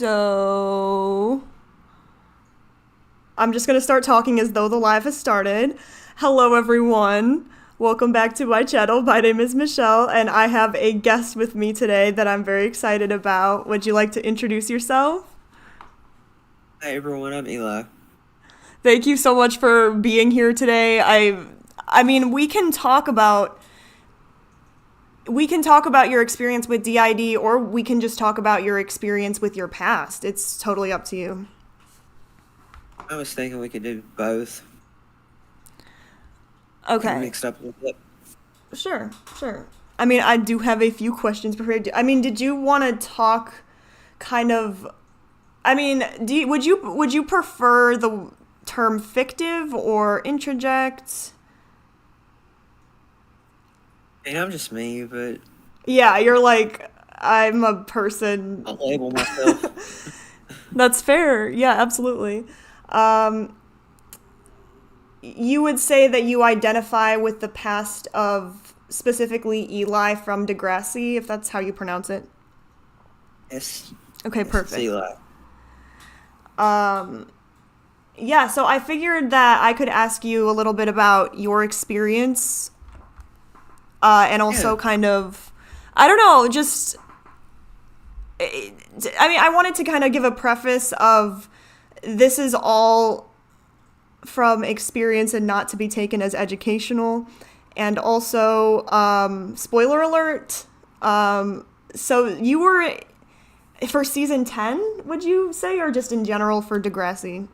So, I'm just going to start talking as though the live has started. Hello, everyone. Welcome back to my channel. My name is Michelle, and I have a guest with me today that I'm very excited about. Would you like to introduce yourself? Hi everyone, I'm Eli. Thank you so much for being here today. I mean, we can talk about your experience with DID, or we can just talk about your experience with your past. It's totally up to you. I was thinking we could do both. Kind of Okay. mixed up a little bit. Sure, sure. I mean, I do have a few questions prepared. I mean, did you want to talk kind of I mean, would you prefer the term fictive or introject? And I'm just me, but Yeah, you're like I'm a person. I'll label myself. That's fair. Yeah, absolutely. Um, you would say that you identify with the past of specifically Eli from Degrassi, if that's how you pronounce it. Yes, Okay, yes, it's perfect. Eli. Um, yeah, so I figured that I could ask you a little bit about your experience, and Yeah, also kind of, I don't know, just, I mean, I wanted to kind of give a preface of this is all from experience and not to be taken as educational. And also, spoiler alert. So you were for season 10, would you say, or just in general for Degrassi?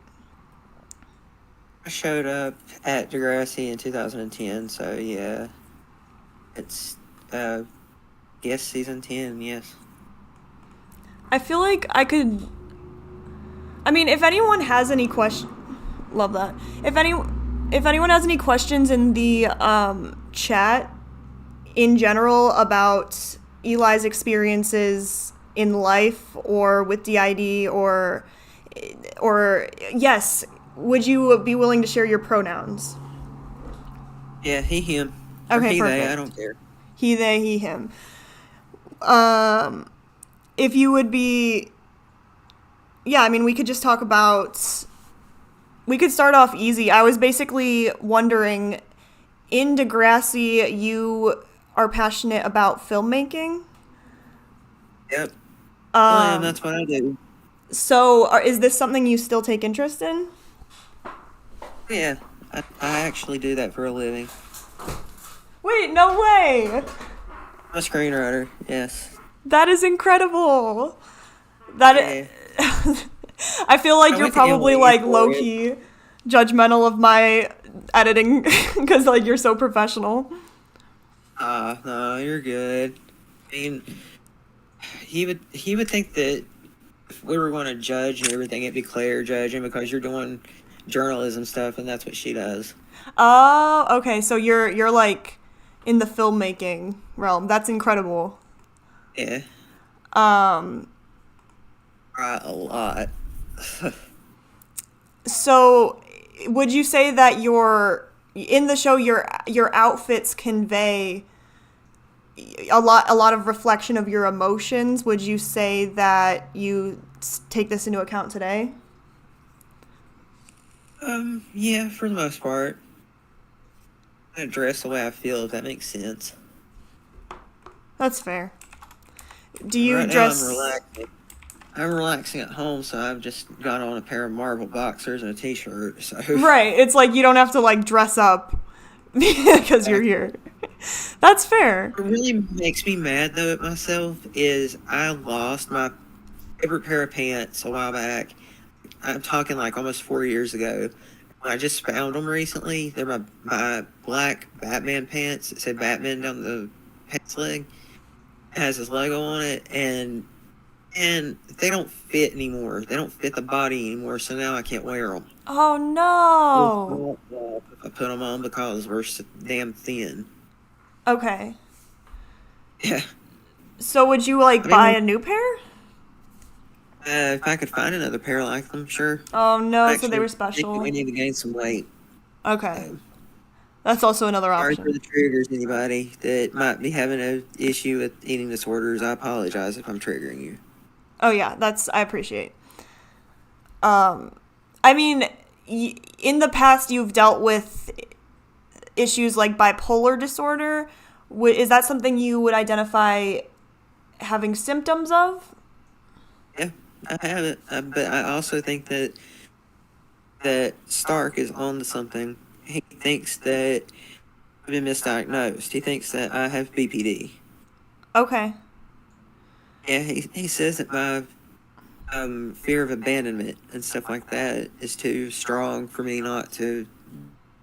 I showed up at Degrassi in 2010, so yeah, it's yes, season 10, yes. I feel like I could. I mean, if anyone has any question, love that. If anyone has any questions in the chat in general about Eli's experiences in life or with DID, or yes, would you be willing to share your pronouns? Yeah, he, him, or Okay, he, they, I perfect. don't care. He, they, he, him. Um, if you would be, yeah, I mean, we could just talk about. We could start off easy. I was basically wondering, in Degrassi, you are passionate about filmmaking. Yep, well, I am. Um, That's what I do. so, is this something you still take interest in? Yeah, I actually do that for a living. Wait, no way! I'm a screenwriter. Yes. That is incredible. That Yeah, I feel like I you're went to probably NYU like for low it. key judgmental of my editing because like you're so professional. No, you're good. I mean, he would think that if we were going to judge and everything, it'd be Claire judging because you're doing journalism stuff, and that's what she does. Oh, okay. So you're like in the filmmaking realm. That's incredible. Yeah, Um, right, a lot. so would you say that your in the show your outfits convey a lot of reflection of your emotions? Would you say that you take this into account today? Yeah, for the most part, I dress the way I feel. If that makes sense. That's fair. Do you Right now, I'm dress relaxing. I'm relaxing at home, so I've just got on a pair of Marvel boxers and a t-shirt. So. right? It's like you don't have to like dress up because you're here. That's fair. What really makes me mad though at myself is I lost my favorite pair of pants a while back. I'm talking like almost 4 years ago. I just found them recently. They're my black Batman pants. It said Batman down the pants leg. It has his logo on it, and they don't fit anymore. They don't fit the body anymore. So now I can't wear them. Oh no. If I put them on because we're so damn thin. Okay. Yeah. So would you I like buy mean, a new pair? if I could find another pair like them, sure. Oh no, so they Actually, were I think we special. need to gain some weight. Okay. So, That's also another sorry for option. the triggers, anybody that might be having an issue with eating disorders. I apologize if I'm triggering you. Oh yeah, I appreciate. I mean, in the past you've dealt with issues like bipolar disorder. Is that something you would identify having symptoms of? Yeah, I have it, but I also think that Stark is on to something. He thinks that I've been misdiagnosed. He thinks that I have BPD. Okay. Yeah, he says that my fear of abandonment and stuff like that is too strong for me not to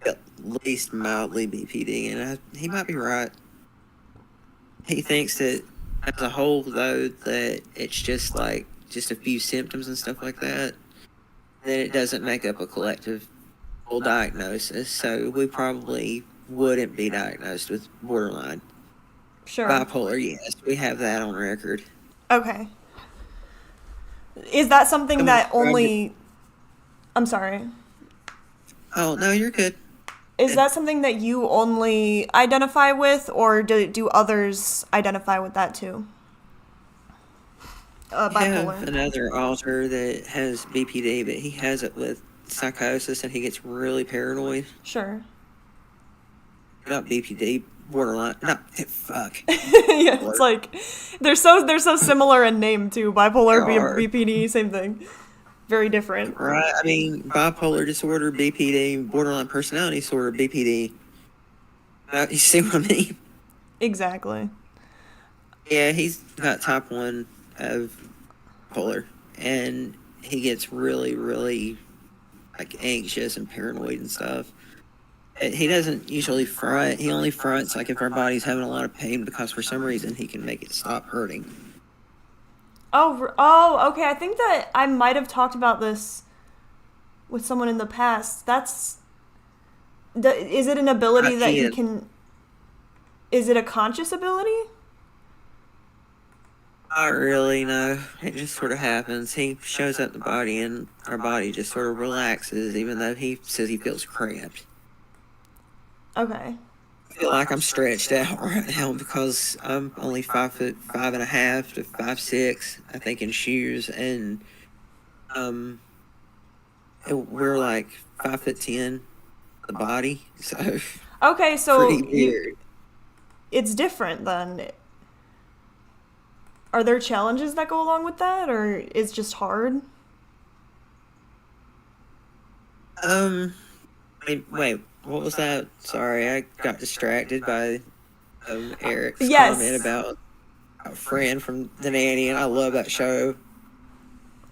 at least mildly BPD, and he might be right. He thinks that as a whole, though, that it's just a few symptoms and stuff like that, then it doesn't make up a collective full diagnosis. So we probably wouldn't be diagnosed with borderline. Sure. Bipolar, yes, we have that on record. Okay. Is that something that only... I'm sorry. Oh, no, you're good. Is that something that you only identify with, or do others identify with that too? I Bipolar. have another author that has BPD, but he has it with psychosis, and he gets really paranoid. Sure. Not BPD, borderline. Not fuck. Yeah, it's like they're so similar in name too. Bipolar, BPD, same thing. Very different. Right. I mean, bipolar disorder, BPD, borderline personality disorder, BPD. You see what I mean? Exactly. Yeah, he's got type 1 of bipolar, and he gets really, really like anxious and paranoid and stuff. He doesn't usually front. He only fronts like if our body's having a lot of pain, because for some reason he can make it stop hurting. Okay. I think that I might have talked about this with someone in the past. Is it an ability that he can... Is it a conscious ability? Not really, no. It just sort of happens. He shows up the body, and our body just sort of relaxes, even though he says he feels cramped. Okay. I feel like I'm stretched out right now because I'm only 5'5" to 5'6", I think, in shoes, and we're like 5'10", the body. So okay, so pretty weird. It's different then. Are there challenges that go along with that, or is just hard? Wait, what was that? Sorry, I got distracted by Eric's Yes. comment about a friend from The Nanny, and I love that show.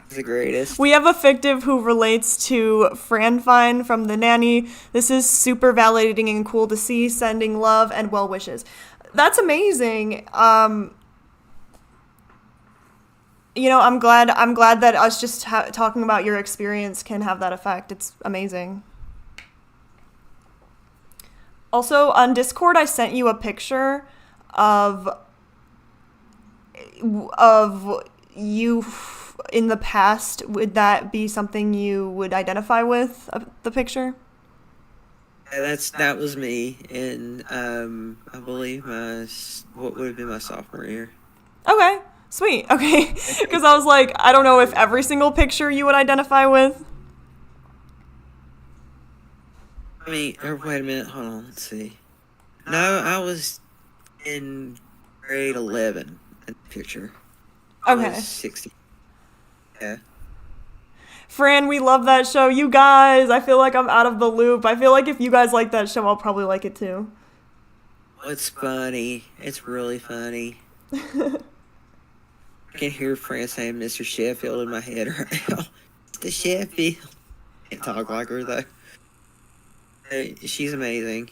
It's the greatest. We have a fictive who relates to Fran Fine from The Nanny. This is super validating and cool to see. Sending love and well wishes. That's amazing. I'm glad that us just talking about your experience can have that effect. It's amazing. Also, on Discord, I sent you a picture of you in the past. Would that be something you would identify with, the picture? Yeah, that was me in I believe what would have been my sophomore year. Okay, sweet. Okay, because I was like, I don't know if every single picture you would identify with. I mean, wait a minute, hold on, let's see. No, I was in grade 11 in the picture. Okay. I was 60. Yeah. Fran, we love that show. You guys, I feel like I'm out of the loop. I feel like if you guys like that show, I'll probably like it too. Well, it's funny. It's really funny. I can hear Fran saying Mr. Sheffield in my head right now. Mr. Sheffield. Can't talk like her, though. She's amazing.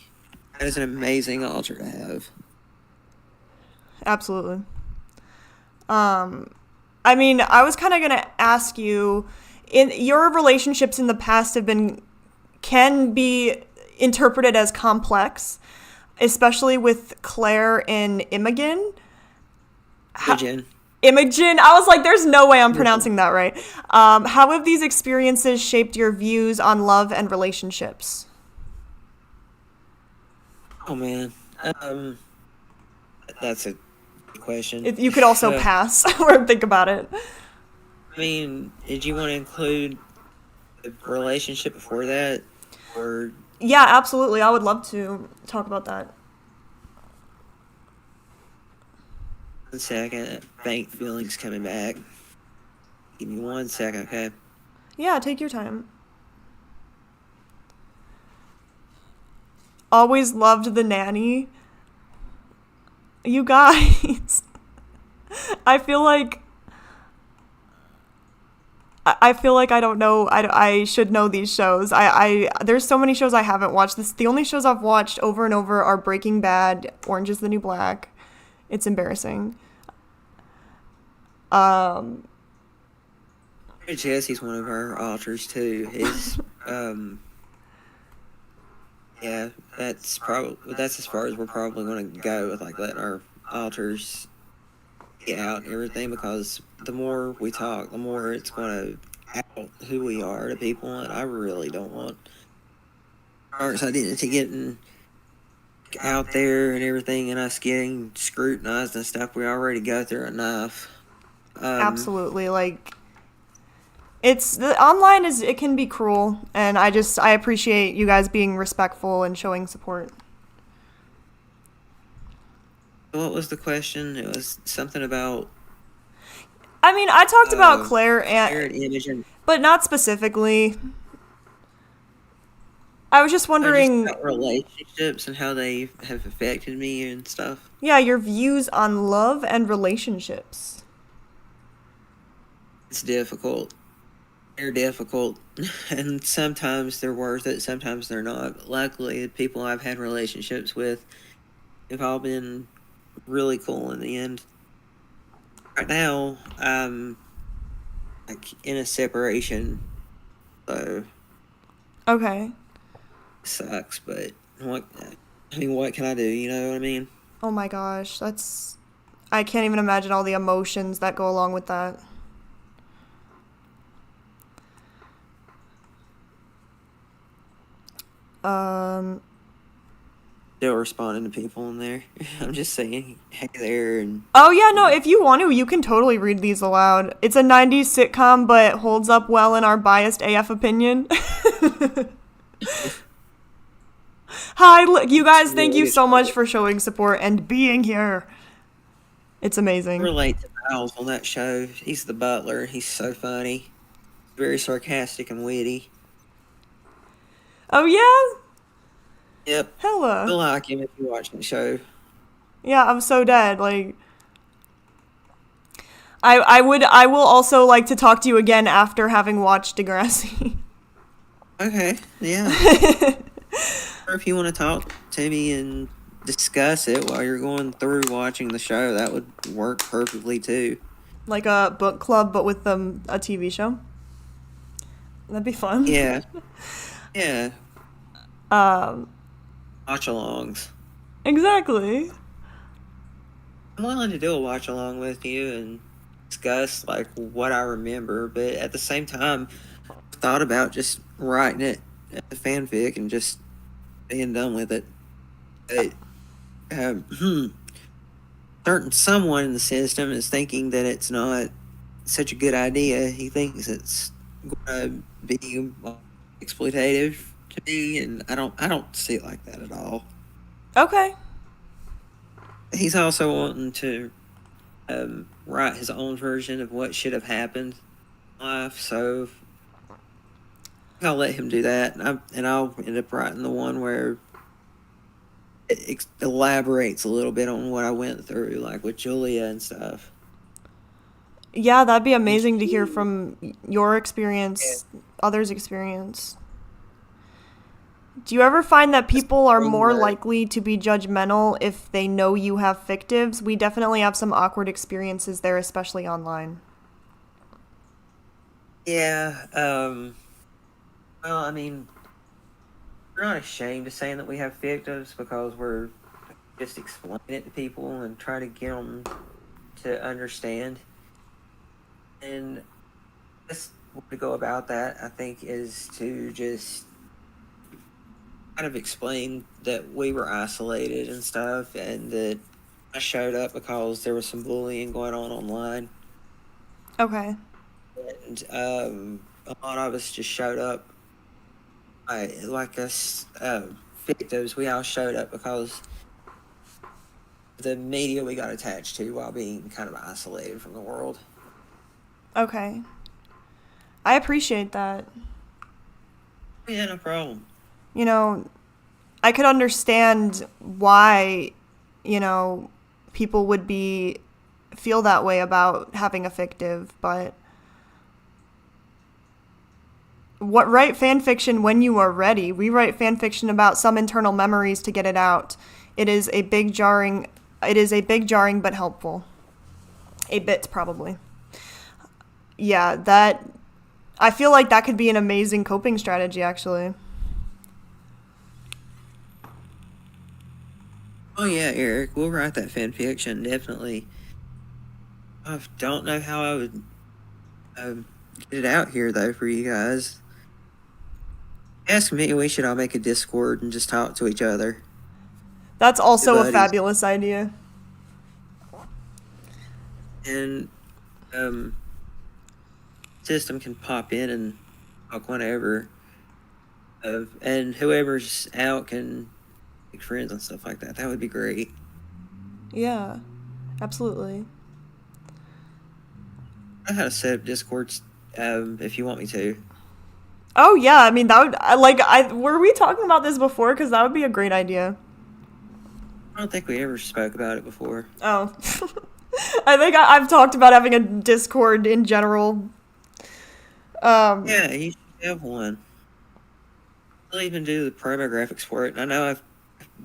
That is an amazing altar to have. Absolutely. I mean, I was kind of going to ask you, in your relationships in the past can be interpreted as complex, especially with Claire and Imogen. Imogen. I was like, there's no way I'm pronouncing that right. How have these experiences shaped your views on love and relationships? Oh, man. That's a good question. You could also pass or think about it. I mean, did you want to include the relationship before that? Or Yeah, absolutely. I would love to talk about that. 1 second, faint feelings coming back. Give me 1 second, okay? Yeah, take your time. Always loved The Nanny. You guys. I feel like I feel like I don't know. I should know these shows. There's so many shows I haven't watched. The only shows I've watched over and over are Breaking Bad, Orange is the New Black. It's embarrassing. Um, Jesse's one of our authors too. His yeah, that's as far as we're probably going to go with like letting our authors get out and everything, because the more we talk, the more it's going to out who we are to people, and I really don't want arts identity getting out there and everything, and us getting scrutinized and stuff. We already go through enough. Absolutely. Like, it's the online is it can be cruel, and I appreciate you guys being respectful and showing support. What was the question? It was something about I mean, I talked about Claire Claire and and Imogen. but not specifically. I was just Just wondering, about relationships and how they have affected me and stuff. yeah, your views on love and relationships. It's difficult. They're difficult, and sometimes they're worth it, sometimes they're not. But luckily, the people I've had relationships with have all been really cool in the end. Right now, I'm like in a separation, so Okay. it sucks. But what can I do? You know what I mean? Oh my gosh, that's I can't even imagine all the emotions that go along with that. Um Still responding to people in there. I'm just saying, hey there, and Oh yeah, no, if you want to, you can totally read these aloud. It's a 90s sitcom but holds up well in our biased AF opinion. Hi, you guys, thank you so much for showing support and being here. It's amazing. relate to Miles on that show. He's the butler. He's so funny, very sarcastic and witty. Oh yeah? Yep, you'll Hella. like him if you watch the show. Yeah, I'm so dead. Like I will also like to talk to you again after having watched Degrassi. Okay, yeah. Or if you want to talk to me and discuss it while you're going through watching the show, that would work perfectly too. Like a book club but with a TV show. That'd be fun. Yeah, yeah. Um Watch alongs. exactly. I'm willing to do a watch along with you and discuss like what I remember, but at the same time, I've thought about just writing it as a fanfic and just being done with it. But, certain someone in the system is thinking that it's not such a good idea. He thinks it's going to be exploitative to me, and I don't see it like that at all. Okay. He's also wanting to write his own version of what should have happened in life, so I'll let him do that, and I'll end up writing the one where it elaborates a little bit on what I went through, like with Julia and stuff. Yeah, that'd be amazing to hear from your experience, others' experience. Do you ever find that people are more likely to be judgmental if they know you have fictives? We definitely have some awkward experiences there, especially online. Yeah, well, I mean, we're not ashamed of saying that we have fictives because we're just explaining it to people and try to get them to understand. And this way to go about that, I think, is to just kind of explain that we were isolated and stuff, and that I showed up because there was some bullying going on online. Okay. and a lot of us just showed up. Like us fictives, we all showed up because the media we got attached to while being kind of isolated from the world. Okay. I appreciate that. Yeah, no problem. You know, I could understand why, people would feel that way about having a fictive, but write fan fiction when you are ready. We write fan fiction about some internal memories to get it out. It is a big jarring but helpful. A bit probably. Yeah, that I feel like that could be an amazing coping strategy actually. Oh yeah, Eric, we'll write that fan fiction definitely. I don't know how I would get it out here though for you guys. Ask me, we should all make a Discord and just talk to each other. That's Good also a buddies. fabulous idea. And system can pop in and talk whenever. And whoever's out can make friends and stuff like that. That would be great. Yeah. Absolutely. I know how to set up Discords if you want me to. Oh yeah, I mean that would were we talking about this before, cuz that would be a great idea. I don't think we ever spoke about it before. Oh. I think I've talked about having a Discord in general. Yeah, you should have one. We'll even do the promo graphics for it. And I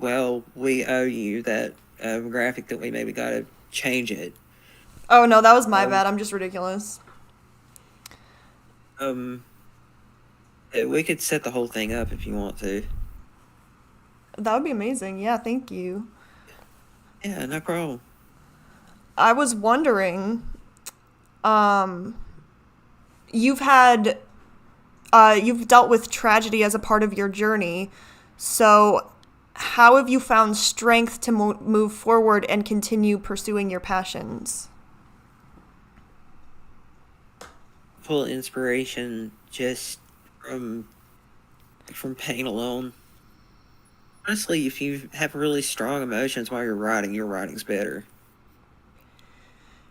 know we owe you that graphic that we maybe got to change it. Oh no, that was my bad. I'm just ridiculous. We could set the whole thing up if you want to. That would be amazing. Yeah, thank you. Yeah, no problem. I was wondering, you've had, you've dealt with tragedy as a part of your journey. So, how have you found strength to move forward and continue pursuing your passions? Full inspiration just from pain alone. Honestly, if you have really strong emotions while you're writing, your writing's better.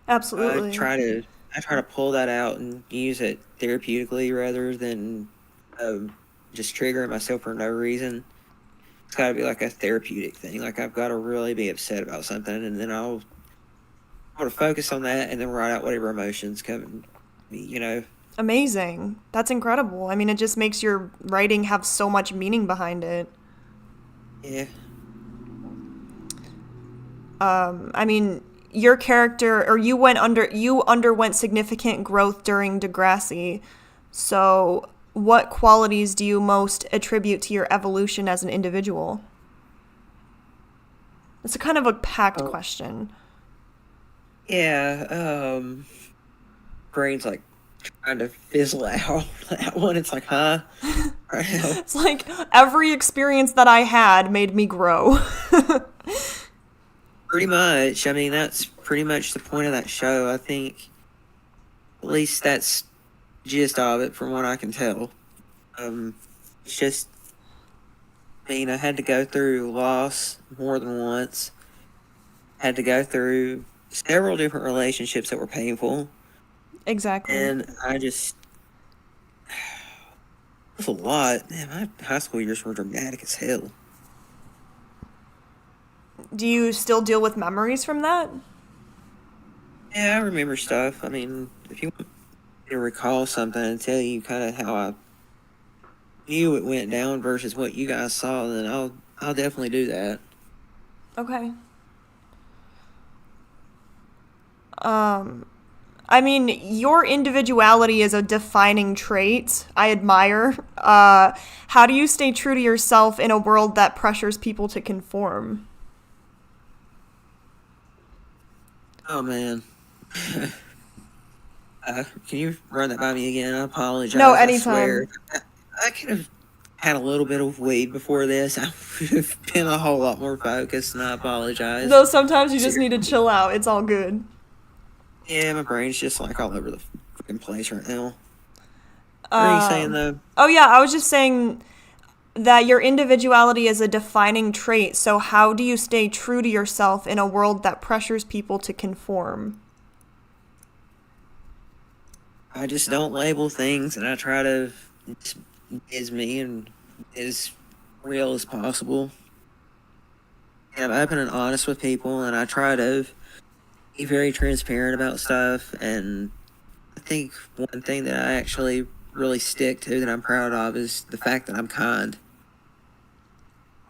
Absolutely. I try to pull that out and use it therapeutically rather than just triggering myself for no reason. It's got to be like a therapeutic thing. Like I've got to really be upset about something, and then I'll to focus on that, and then write out whatever emotions come. Amazing. That's incredible. I mean, it just makes your writing have so much meaning behind it. Yeah. I mean, your character, or you underwent significant growth during Degrassi. So, what qualities do you most attribute to your evolution as an individual? It's a kind of a packed question. Yeah. Brain's like trying to fizzle out that one. It's like, huh? Right now. It's like every experience that I had made me grow. Pretty much. I mean, that's pretty much the point of that show. I think, at least that's the gist of it, from what I can tell. It's just, I had to go through loss more than once. Had to go through several different relationships that were painful. Exactly. And I just, it was a lot. Man, my high school years were dramatic as hell. Do you still deal with memories from that? Yeah, I remember stuff. I mean, if you want me to recall something and tell you kind of how I knew it went down versus what you guys saw, then I'll definitely do that. Okay. I mean, your individuality is a defining trait I admire. How do you stay true to yourself in a world that pressures people to conform? Oh, man. Can you run that by me again? I apologize. No, I anytime. swear. I could have had a little bit of weed before this. I would have been a whole lot more focused, and I apologize. No, sometimes you just need to chill out. It's all good. Yeah, my brain's just like all over the in place right now. What are you saying though? Oh yeah, I was just saying that your individuality is a defining trait. So how do you stay true to yourself in a world that pressures people to conform? I just don't label things, and I try to just be as me and as real as possible. I'm open and honest with people, and I try to be very transparent about stuff. And I think one thing that I actually really stick to that I'm proud of is the fact that I'm kind.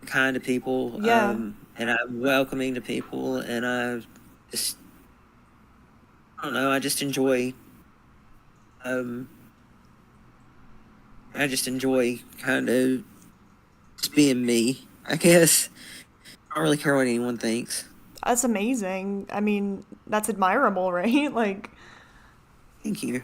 I'm kind to people, Yeah. and I'm welcoming to people, and just, I don't know, um, I just enjoy kind of just being me, I guess. I don't really care what anyone thinks. That's amazing. I mean, that's admirable, right? Like, Thank you.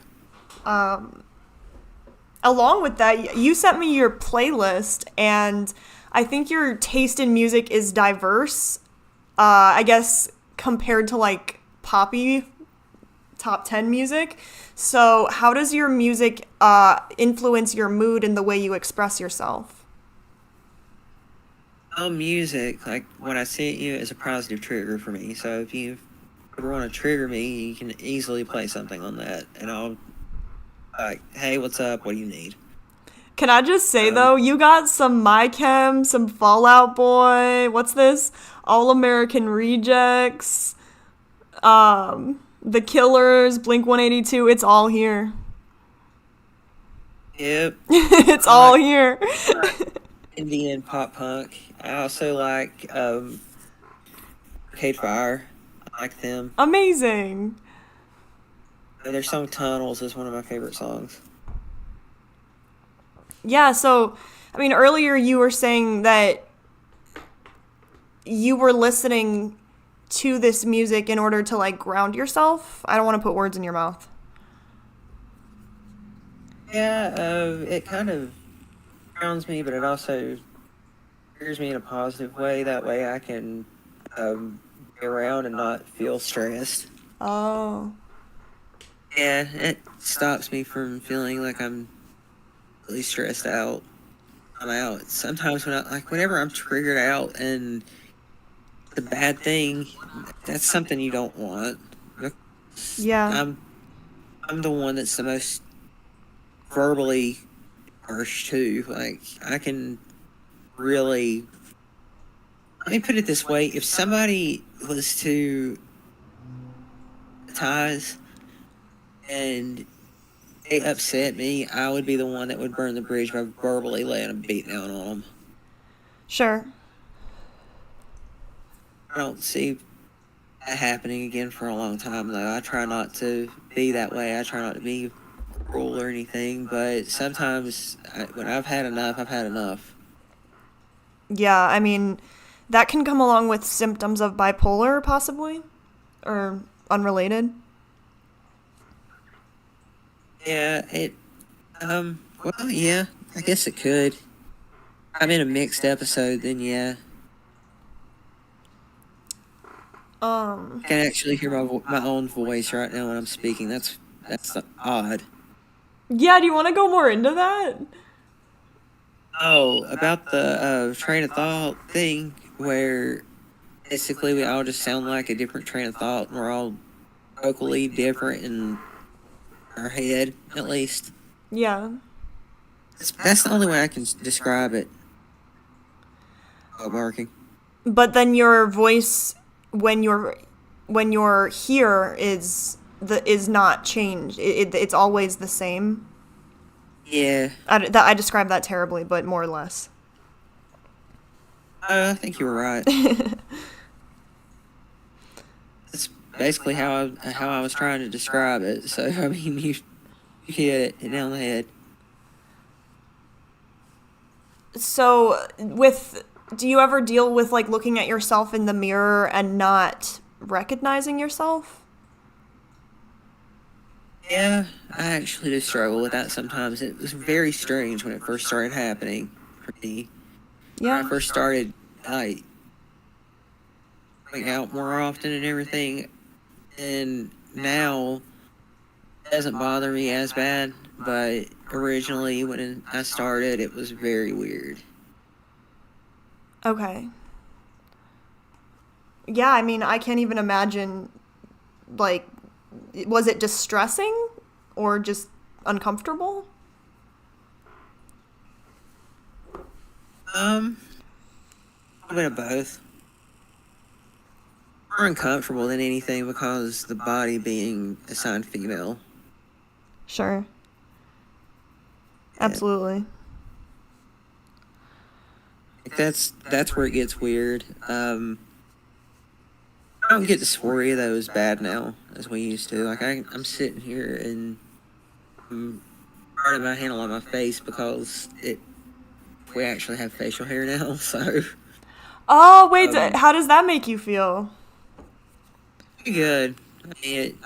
along with that, you sent me your playlist, and I think your taste in music is diverse. I guess compared to like poppy top 10 music. So, how does your music influence your mood and the way you express yourself? Music, like what I sent you, is a positive trigger for me. So if you ever want to trigger me, you can easily play something on that, and I'll like, hey, what's up? What do you need? Can I just say Um, though, you got some My Chem, some Fallout Boy, what's this? All American Rejects, The Killers, Blink 182, it's all here. yep. It's I all like here. Indian pop punk. I also like Arcade Fire. I like them. Amazing. Their song Tunnels is one of my favorite songs. Yeah, so I mean earlier you were saying that you were listening to this music in order to like ground yourself. I don't want to put words in your mouth. Yeah, it kind of grounds me, but it also triggers me in a positive way. That way I can be around and not feel stressed. Oh. Yeah, it stops me from feeling like I'm really stressed out. I'm out. Sometimes whenever I'm triggered out and the bad thing, that's something you don't want. Yeah. I'm I'm the one that's the most verbally harsh too. Like I can really, let me put it this way: if somebody was to ties and they upset me, I would be the one that would burn the bridge by verbally laying a beat down on them. Sure. I don't see that happening again for a long time, though. I try not to be that way. I try not to be cruel or anything, but sometimes when I've had enough, I've had enough. Yeah, I mean that can come along with symptoms of bipolar possibly or unrelated. Yeah, well, yeah, I guess it could. I'm in a mixed episode, then yeah. I can actually hear my own voice right now when I'm speaking. That's odd. Yeah, do you want to go more into that? Oh, about the train of thought thing, where basically we all just sound like a different train of thought, and we're all vocally different in our head, at least. Yeah. That's the only way I can describe it. Oh, barking. But then your voice when you're here is not changed. It's always the same. Yeah, I described that terribly, but more or less. I think you were right. That's basically how I was trying to describe it. So I mean, you hit it down the head. So, do you ever deal with like looking at yourself in the mirror and not recognizing yourself? Yeah, I actually do struggle with that sometimes. It was very strange when it first started happening for me. When I Yeah. first started like going out more often and everything, and now doesn't bother me as bad, but originally when I started, it was very weird. Okay. Yeah, I mean, I can't even imagine, like, was it distressing or just uncomfortable? Um, a bit of both. More uncomfortable than anything because the body being assigned female. Sure. Yeah. Absolutely. That's where it gets weird. I don't get dysphoria though as bad now as we used to. Like I'm sitting here and I'm burning my hand on my face because we actually have facial hair now. So Oh, wait, um, how does that make you feel? pretty good.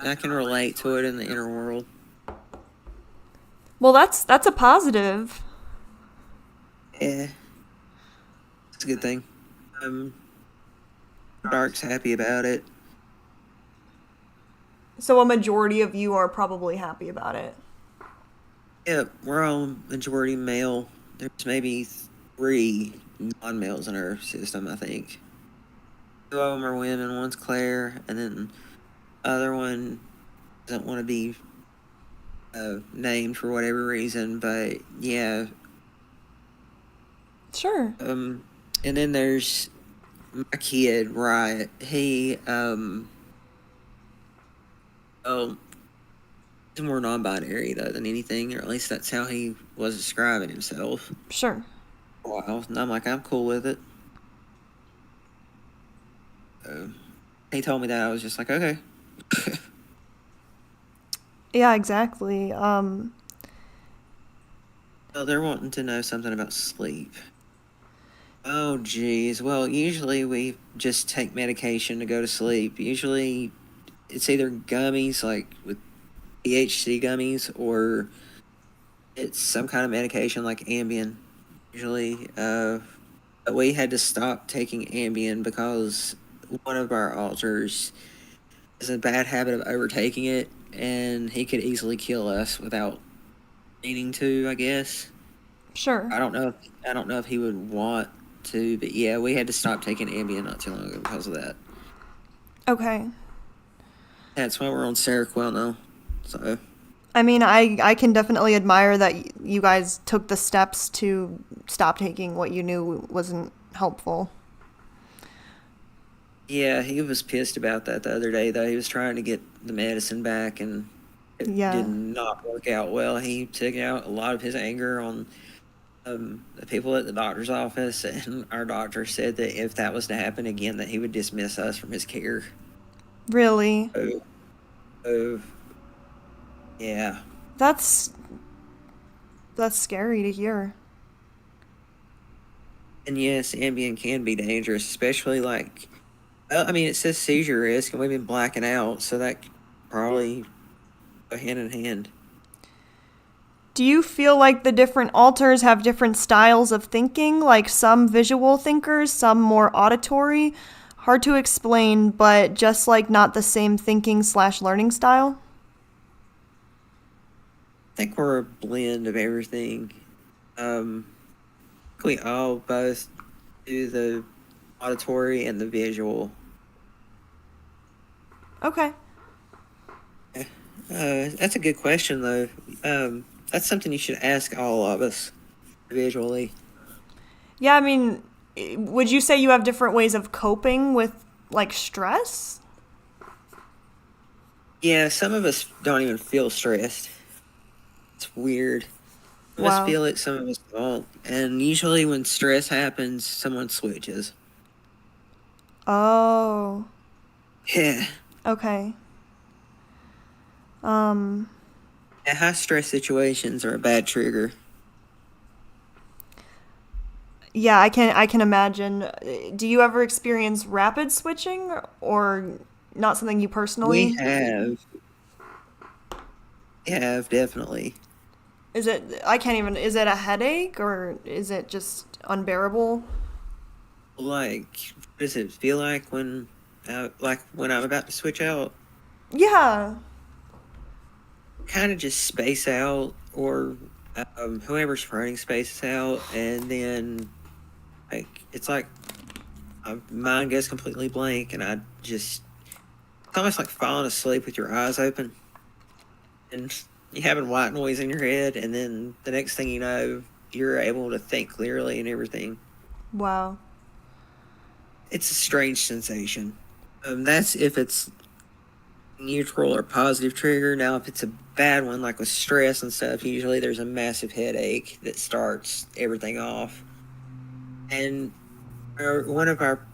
I can relate to it in the inner world. Well, that's a positive. Yeah, it's a good thing. Dark's happy about it. So a majority of you are probably happy about it. Yeah, we're all majority male. There's maybe three non-males in our system, I think. Two of them are women. One's Claire, and then the other one doesn't want to be named for whatever reason. But yeah, Sure. and then there's my kid, Riot. Oh, he's more non-binary though than anything, or at least that's how he was describing himself. Sure. Wow, and I'm like, I'm cool with it. He told me that I was just like, okay. Yeah, exactly. Well, they're wanting to know something about sleep. Oh, geez. Well, usually we just take medication to go to sleep. Usually it's either gummies, like with THC gummies, or it's some kind of medication like Ambien. Usually, but we had to stop taking Ambien because one of our alters has a bad habit of overtaking it, and he could easily kill us without needing to, I guess. Sure. I don't know if he would want to, but yeah, we had to stop taking Ambien not too long ago because of that. Okay. That's why we're on Seroquel now. So I mean, I can definitely admire that you guys took the steps to stop taking what you knew wasn't helpful. yeah, he was pissed about that the other day though. He was trying to get the medicine back and it did Yeah. not work out well. He took out a lot of his anger on the people at the doctor's office, and our doctor said that if that was to happen again, that he would dismiss us from his care. Really. So, so yeah. That's that's scary to hear. And yes, Ambien can be dangerous, especially like, well, I mean, it says seizure risk, and we've been blacking out, so that probably go hand in hand. Do you feel like the different alters have different styles of thinking, like some visual thinkers, some more auditory? Hard to explain, but just like not the same thinking slash learning style? I think we're a blend of everything. Um, we all both do the auditory and the visual. Okay. That's a good question, though. That's something you should ask all of us visually. Yeah, I mean, would you say you have different ways of coping with like stress? Yeah, some of us don't even feel stressed. It's weird. Some of us Wow. feel it, some of us don't. And usually, when stress happens, someone switches. Oh. Yeah. Okay. Yeah, high stress situations are a bad trigger. Yeah, I can imagine. Do you ever experience rapid switching or not something you We personally? have definitely. Is it I can't even is it a headache or is it just unbearable? Like, what does it feel like when I'm about to switch out? Yeah. kind of just space out, or whoever's running spaces out, and then like it's like my mind goes completely blank, and I just it's almost like falling asleep with your eyes open, and you having white noise in your head, and then the next thing you know, you're able to think clearly and everything. Wow. It's a strange sensation. That's if it's neutral or positive trigger. Now, if it's a bad one, like with stress and stuff, usually there's a massive headache that starts everything off. And one of our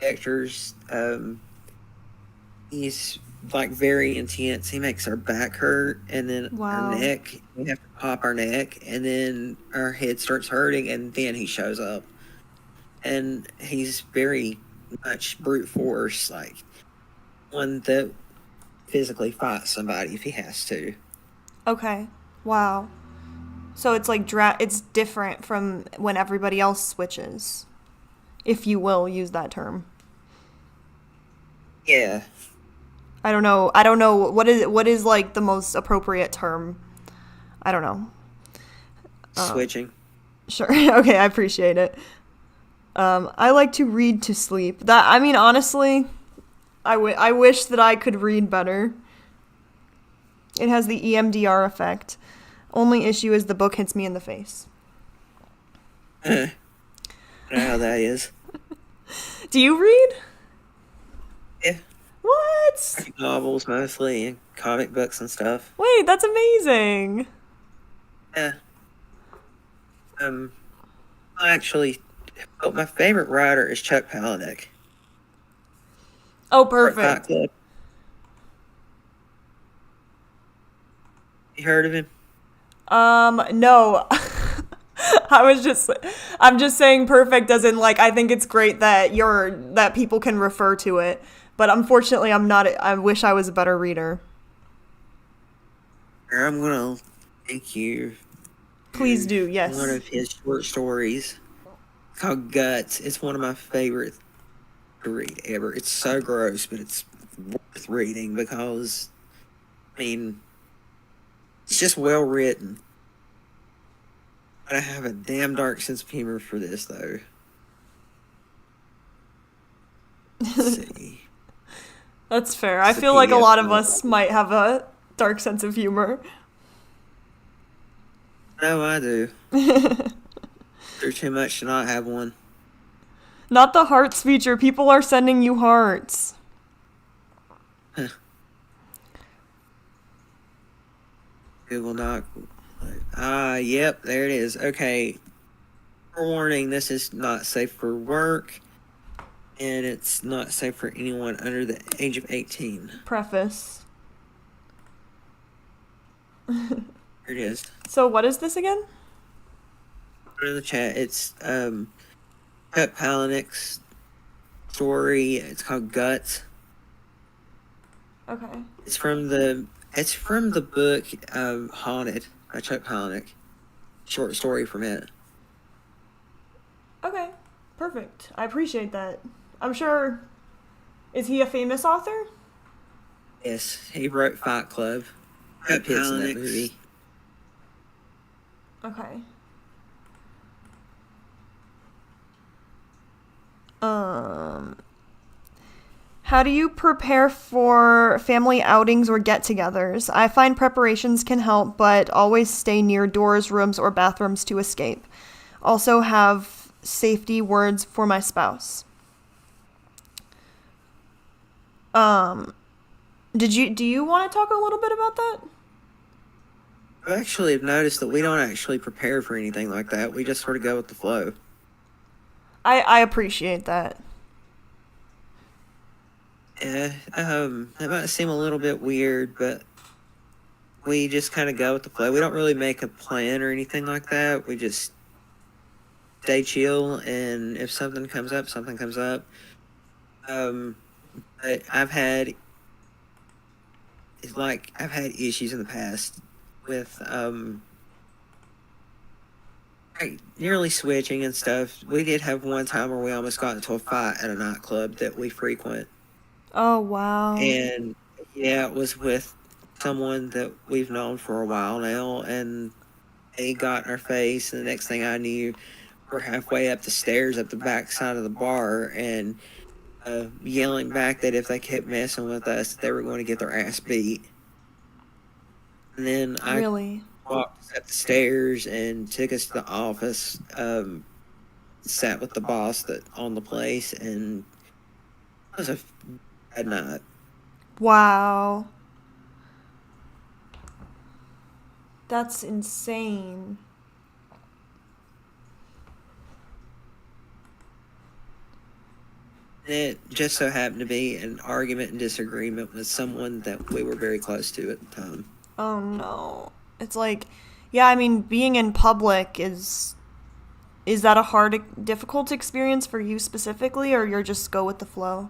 actors, he's like very intense. He makes our back hurt, and then Wow. our neck. We have to pop our neck, and then our head starts hurting, and then he shows up. And he's very much brute force, like one that physically fight somebody if he has to. Okay. Wow. So it's like it's different from when everybody else switches. If you will use that term. Yeah. I don't know. I don't know what is like the most appropriate term. I don't know. Switching. Sure. Okay, I appreciate it. I like to read to sleep. That I mean, honestly, I wish that I could read better. It has the EMDR effect. Only issue is the book hits me in the face. I know how that is. Do you read? Yeah. What? Novels mostly, and comic books and stuff. Wait, that's amazing. Yeah. Actually, my favorite writer is Chuck Palahniuk. Oh, Fight perfect. Club. You heard of him? No. I'm just saying perfect as in like I think it's great that people can refer to it. But unfortunately I'm not I wish I was a better reader. I'm gonna thank you. Please do, yes. One of his short stories called Guts. It's one of my favorite to read ever. It's so gross, but it's worth reading because, I mean, it's just well written. But I have a damn dark sense of humor for this, though. Let's see. That's fair. I It's a feel like a PDF lot of file. us might have a dark sense of humor. No, I do. There's too much to not have one. Not the hearts feature. People are sending you hearts. Google Doc. Yep, there it is. Okay. Warning, this is not safe for work, and it's not safe for anyone under the age of 18. Preface. Here it is. So what is this again? Put it in the chat. It's Pet Palahniuk's story. It's called Guts. Okay. It's from the book Haunted by Chuck Palahniuk. Short story from it. Okay. Perfect. I appreciate that. I'm sure. Is he a famous author? Yes, he wrote Fight Club. Brad Pitt's in that movie. Okay. How do you prepare for family outings or get-togethers? I find preparations can help, but always stay near doors, rooms, or bathrooms to escape. Also have safety words for my spouse. Do you want to talk a little bit about that? I actually have noticed that we don't actually prepare for anything like that. We just sort of go with the flow. I appreciate that. Yeah, that might seem a little bit weird, but we just kind of go with the flow. We don't really make a plan or anything like that. We just stay chill, and if something comes up, something comes up. But I've had issues in the past with like nearly switching and stuff. We did have one time where we almost got into a fight at a nightclub that we frequent. Oh, wow. And yeah, it was with someone that we've known for a while now, and they got in our face, and the next thing I knew, we're halfway up the stairs up the back side of the bar, and yelling back that if they kept messing with us, they were going to get their ass beat. And then I Really? walked us up the stairs and took us to the office. Sat with the boss that on the place, and it was a bad night. Wow. That's insane. And it just so happened to be an argument and disagreement with someone that we were very close to at the time. Oh no. It's like, yeah, I mean, being in public is that a hard, difficult experience for you specifically, or you're just go with the flow?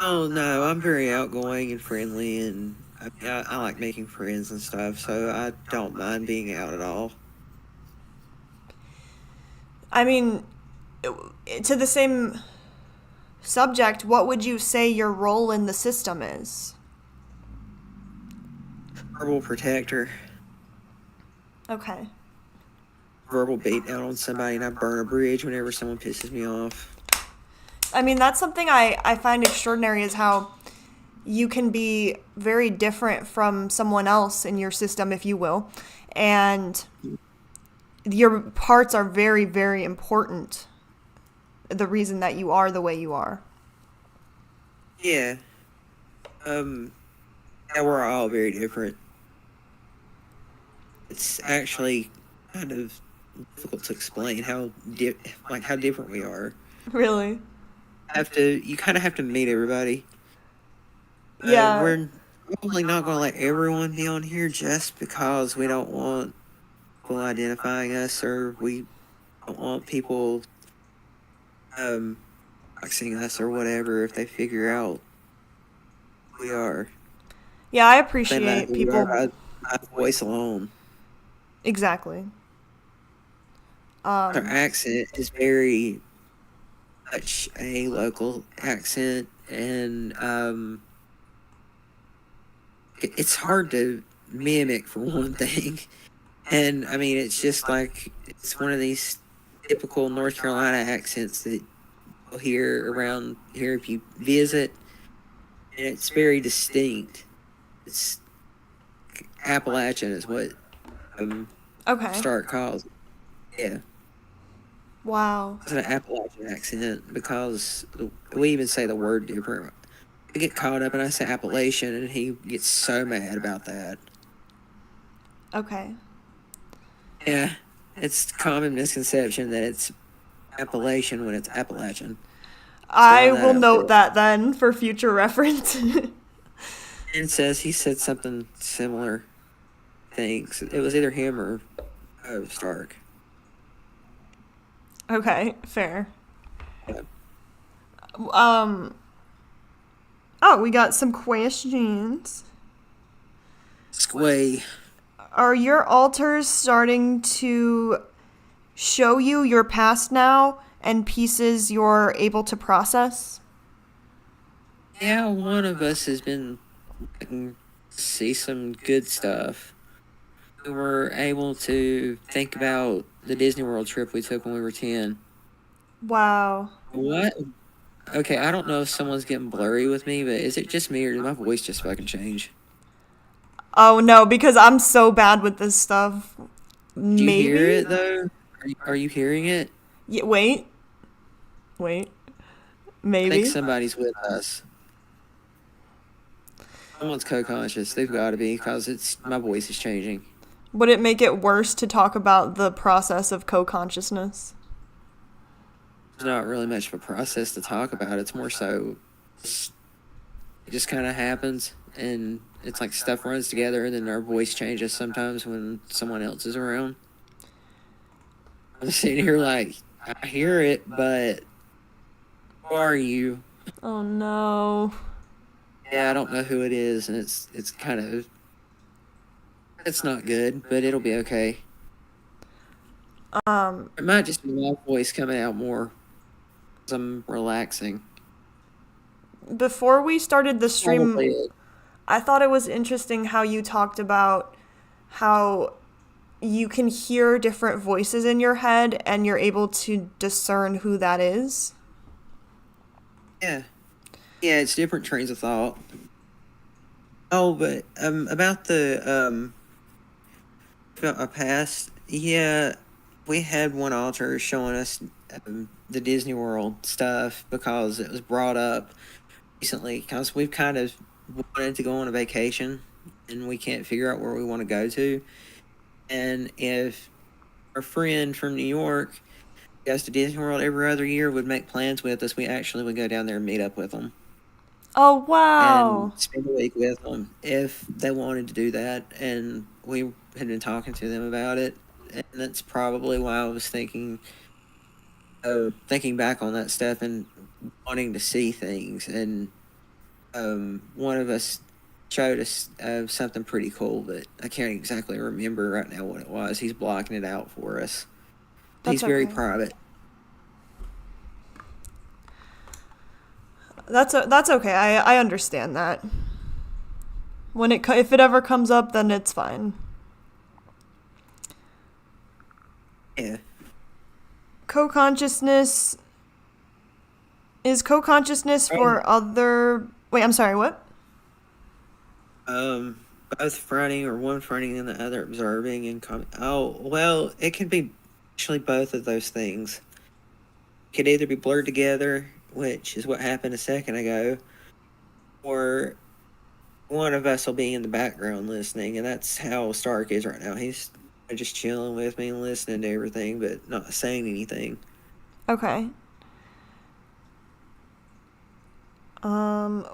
Oh no, I'm very outgoing and friendly, and I like making friends and stuff, so I don't mind being out at all. I mean, to the same subject, what would you say your role in the system is? Verbal protector, Okay. verbal beat down on somebody, and I burn a bridge whenever someone pisses me off. I mean, that's something I find extraordinary is how you can be very different from someone else in your system, if you will. And your parts are very, very important. The reason that you are the way you are. Yeah, um, yeah, we're all very different. It's actually kind of difficult to explain how different we are. Really? You kind of have to meet everybody. Yeah. We're probably not going to let everyone be on here just because we don't want people identifying us, or we don't want people um doxing us or whatever if they figure out who we are. Yeah, I They know appreciate who we are people. by voice alone. Exactly. Our Um, accent is very much a local accent, and it's hard to mimic for one thing. And I mean, it's just like it's one of these typical North Carolina accents that you'll hear around here if you visit, and it's very distinct. It's Appalachian is what um okay. Stark calls it. Yeah, Wow. it's an Appalachian accent because we even say the word different. I get caught up and I say Appalachian, and he gets so mad about that. Okay. Yeah, it's a common misconception that it's Appalachian when it's Appalachian. Just I throwing that will out note there. that then for future reference. And says he said something similar things. It was either him or Stark. Okay, fair. Yeah. Um, oh, we got some questions. Squay. Are your alters starting to show you your past now and pieces you're able to process? Yeah, one of us has been letting see some good stuff. We were able to think about the Disney World trip we took when we were 10. Wow. What? Okay, I don't know if someone's getting blurry with me, but is it just me or did my voice just fucking change? Oh no, because I'm so bad with this stuff. Do you hear Maybe? it though? Are you hearing it? Yeah, wait. Wait. I think Maybe. somebody's with us. Someone's co-conscious. They've got to be because it's my voice is changing. Would it make it worse to talk about the process of co-consciousness? There's not really much of a process to talk about. It's more so it just kind of happens, and it's like stuff runs together, and then our voice changes sometimes when someone else is around. I'm sitting here like I hear it, but who are you? Oh no. Yeah, I don't know who it is, and it's kind of it's not good, but it'll be okay. Um, It might just be my voice coming out more as I'm relaxing. before we started the stream, Probably it. I thought it was interesting how you talked about how you can hear different voices in your head and you're able to discern who that is. Yeah. Yeah, it's different trains of thought. Oh, but about my past, yeah, we had one author showing us the Disney World stuff because it was brought up recently because we've kind of wanted to go on a vacation and we can't figure out where we want to go to. And if our friend from New York goes to Disney World every other year, would make plans with us, we actually would go down there and meet up with them Oh, and wow. spend a week with them if they wanted to do that. And we had been talking to them about it, and that's probably why I was thinking back on that stuff and wanting to see things. And one of us showed us something pretty cool, but I can't exactly remember right now what it was. He's blocking it out for us. That's He's very okay. private. That's okay. I understand that. If it ever comes up, then it's fine. Yeah. Co-consciousness is co-consciousness Um, for other. Wait, I'm sorry. What? both fronting or one fronting and the other observing and oh, well, it can be actually both of those things. It could either be blurred together, which is what happened a second ago, or one of us will be in the background listening, and that's how Stark is right now. He's just chilling with me and listening to everything, but not saying anything. Okay.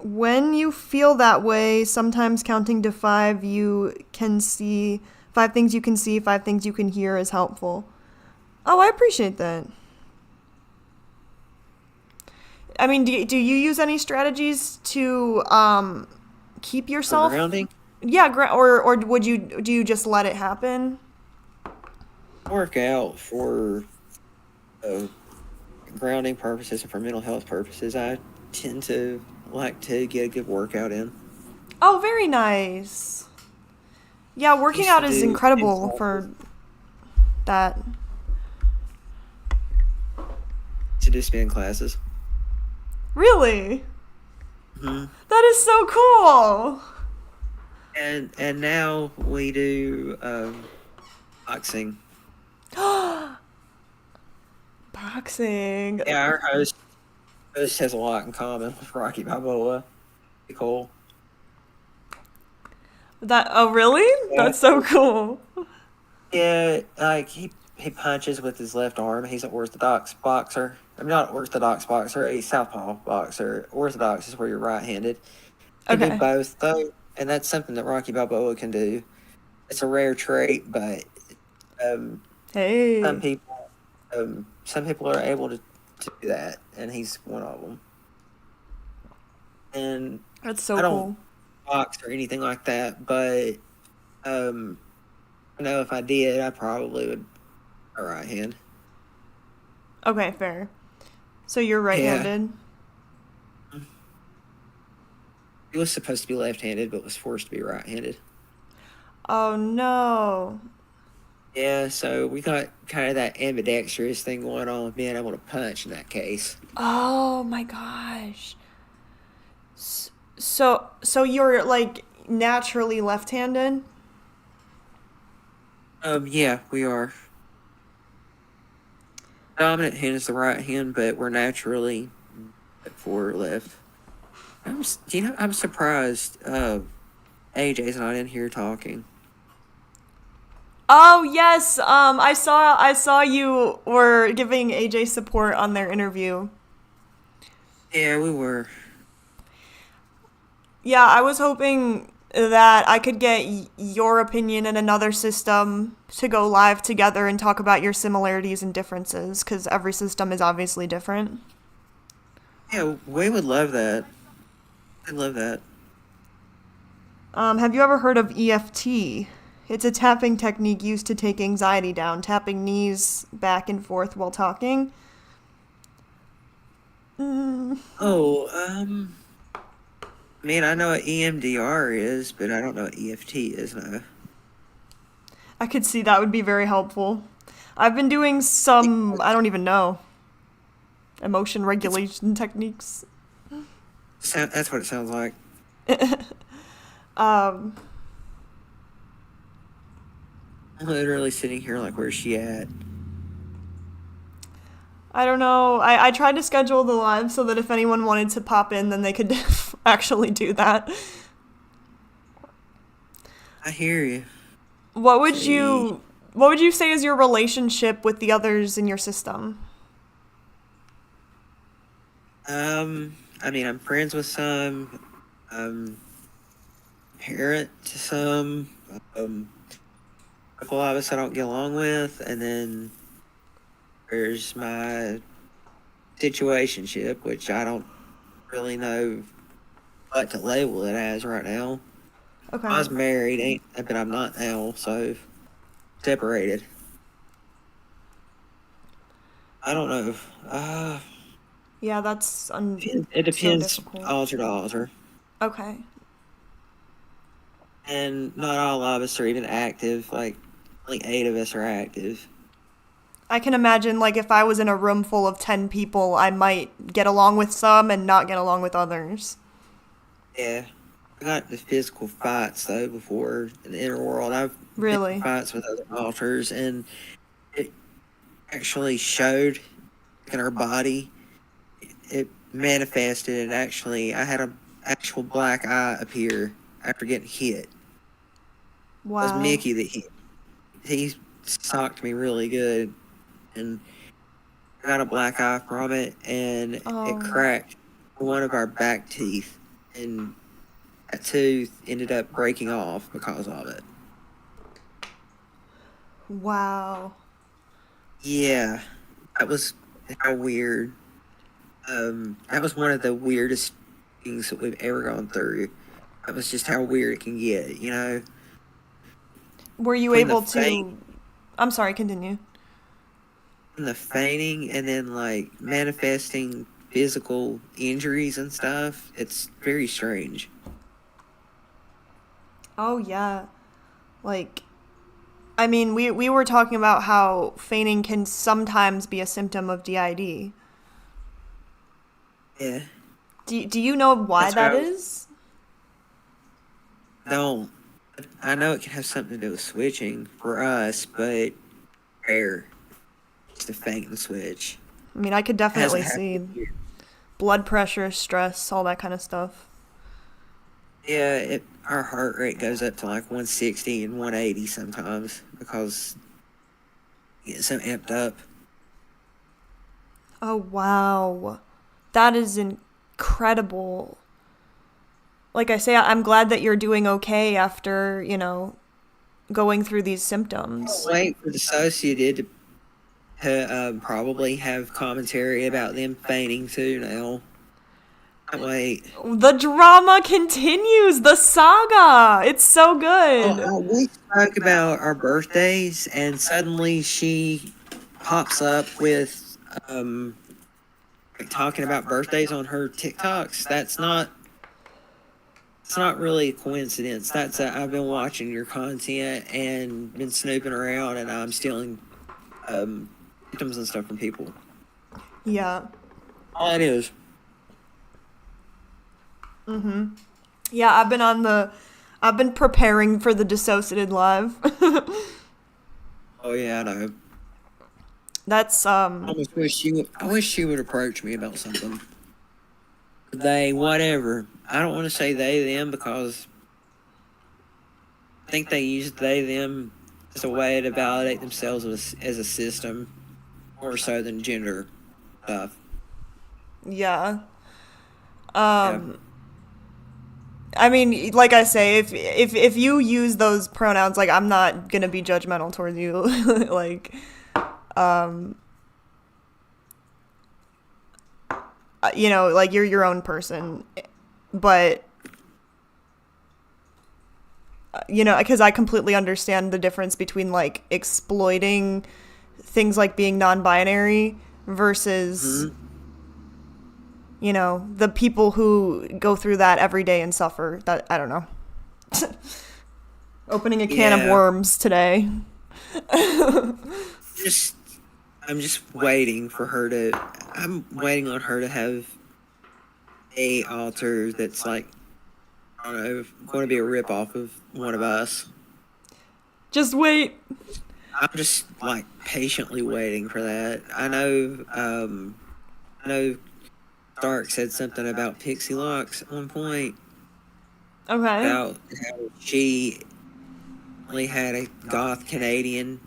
When you feel that way, sometimes counting to five, you can see five things you can see, five things you can hear is helpful. Oh, I appreciate that. I mean, do you use any strategies to keep For yourself? grounding, Yeah, or would you do you just let it happen? work out for uh, grounding purposes and for mental health purposes. I tend to like to get a good workout in. Oh, very nice. Yeah, I working used to out is do spin incredible classes. for that. To do spin classes. Really? Hmm. That is so cool. And now we do boxing. Boxing. Yeah, our host has a lot in common with Rocky Balboa. Pretty cool. Oh really? Yeah, That's so cool. yeah. Like he punches with his left arm. He's an orthodox boxer. I'm not an orthodox boxer. A southpaw boxer. Orthodox is where you're right-handed. Can do Okay. both though, and that's something that Rocky Balboa can do. It's a rare trait, but um, some Hey, people some people are able to do that, and he's one of them. And that's I so don't cool. box or anything like that, but um, I know if I did, I probably would a right hand. Okay, fair. So you're Yeah, right-handed? he was supposed to be left-handed, but was forced to be right-handed. Oh no. Yeah, so we got kind of that ambidextrous thing going on with being able to punch in that case. Oh my gosh. So you're like naturally left-handed? Yeah, we are. Dominant hand is the right hand, but we're naturally for left. I'm surprised. AJ's not in here talking. Oh yes. I saw you were giving AJ support on their interview. Yeah, we were. Yeah, I was hoping that I could get your opinion and another system to go live together and talk about your similarities and differences because every system is obviously different. Yeah, we would love that. I'd love that. Have you ever heard of EFT? It's a tapping technique used to take anxiety down, tapping knees back and forth while talking. Mm, Oh, I mean, I know what EMDR is, but I don't know what EFT is, no. I could see that would be very helpful. I've been doing some, I don't even know, emotion It's, regulation techniques. that's what it sounds like. Um, I'm literally sitting here like, where's she at? I don't know. I tried to schedule the live so that if anyone wanted to pop in, then they could actually do that. I hear you. What would See, you what would you say is your relationship with the others in your system? I mean, I'm friends with some, um, parent to some, um, a couple of us I don't get along with, and then there's my situationship, which I don't really know what to label it as right now. I Okay. was married, ain't but I'm not now, so separated. I don't know. Uh, Yeah, that's it so depends difficult. altar to altar, Okay. and not all of us are even active. Like only 8 of us are active. I can imagine, like, if I was in a room full of 10 people, I might get along with some and not get along with others. Yeah, I got the physical fights though before in the inner world. I've been in Really? fights with other altars, and it actually showed in our body. It manifested, and actually, I had a actual black eye appear after getting hit. It was Wow. Mickey that he socked me really good, and I got a black eye from it, and it Oh, cracked one of our back teeth, and that tooth ended up breaking off because of it. wow. Yeah, that was how weird. That was one of the weirdest things that we've ever gone through. That was just how weird it can get, you know. Were you Between the able faint, to. I'm sorry, continue. and the fainting, and then like manifesting physical injuries and stuff. It's very strange. Oh, yeah. Like, I mean, we were talking about how feigning can sometimes be a symptom of DID. Yeah, Do you know why that's what that I was. is? Don't. I know it can have something to do with switching for us, but rare. It's the faint and switch. I mean, I could It hasn't definitely happened see here. blood pressure, stress, all that kind of stuff. Yeah, our heart rate goes up to like 160 and 180 sometimes because you get so amped up. Oh, wow. That is incredible. Like I say, I'm glad that you're doing okay after, going through these Can't symptoms. wait for Dissociative to probably have commentary about them fainting too now. Can't wait. The drama continues, the saga. It's so good. We spoke about our birthdays, and suddenly she pops up with like talking about birthdays on her TikToks. It's not really a coincidence. I've been watching your content and been snooping around, and I'm stealing symptoms and stuff from people. Yeah. All it is. Yeah, I've been preparing for the Dissociated live. Oh yeah, I know. That's I wish she would approach me about something. They, whatever. I don't want to say they, them because I think they use they, them as a way to validate themselves as a system more so than gender stuff. yeah. Yeah. Um I mean, like I say, if you use those pronouns, like I'm not going to be judgmental towards you. Like um like you're your own person. But because I completely understand the difference between like exploiting things like being non-binary versus Hmm. you know, the people who go through that every day and suffer. That, I don't know. Opening a can of Yeah, worms today. just I'm just waiting for her to. I'm waiting on her to have a altar that's like, I don't know, going to be a rip off of one of us. Just wait. I'm just like patiently waiting for that. I know Stark said something about Pixie Locks at one point Okay. about how she only had a goth Canadian in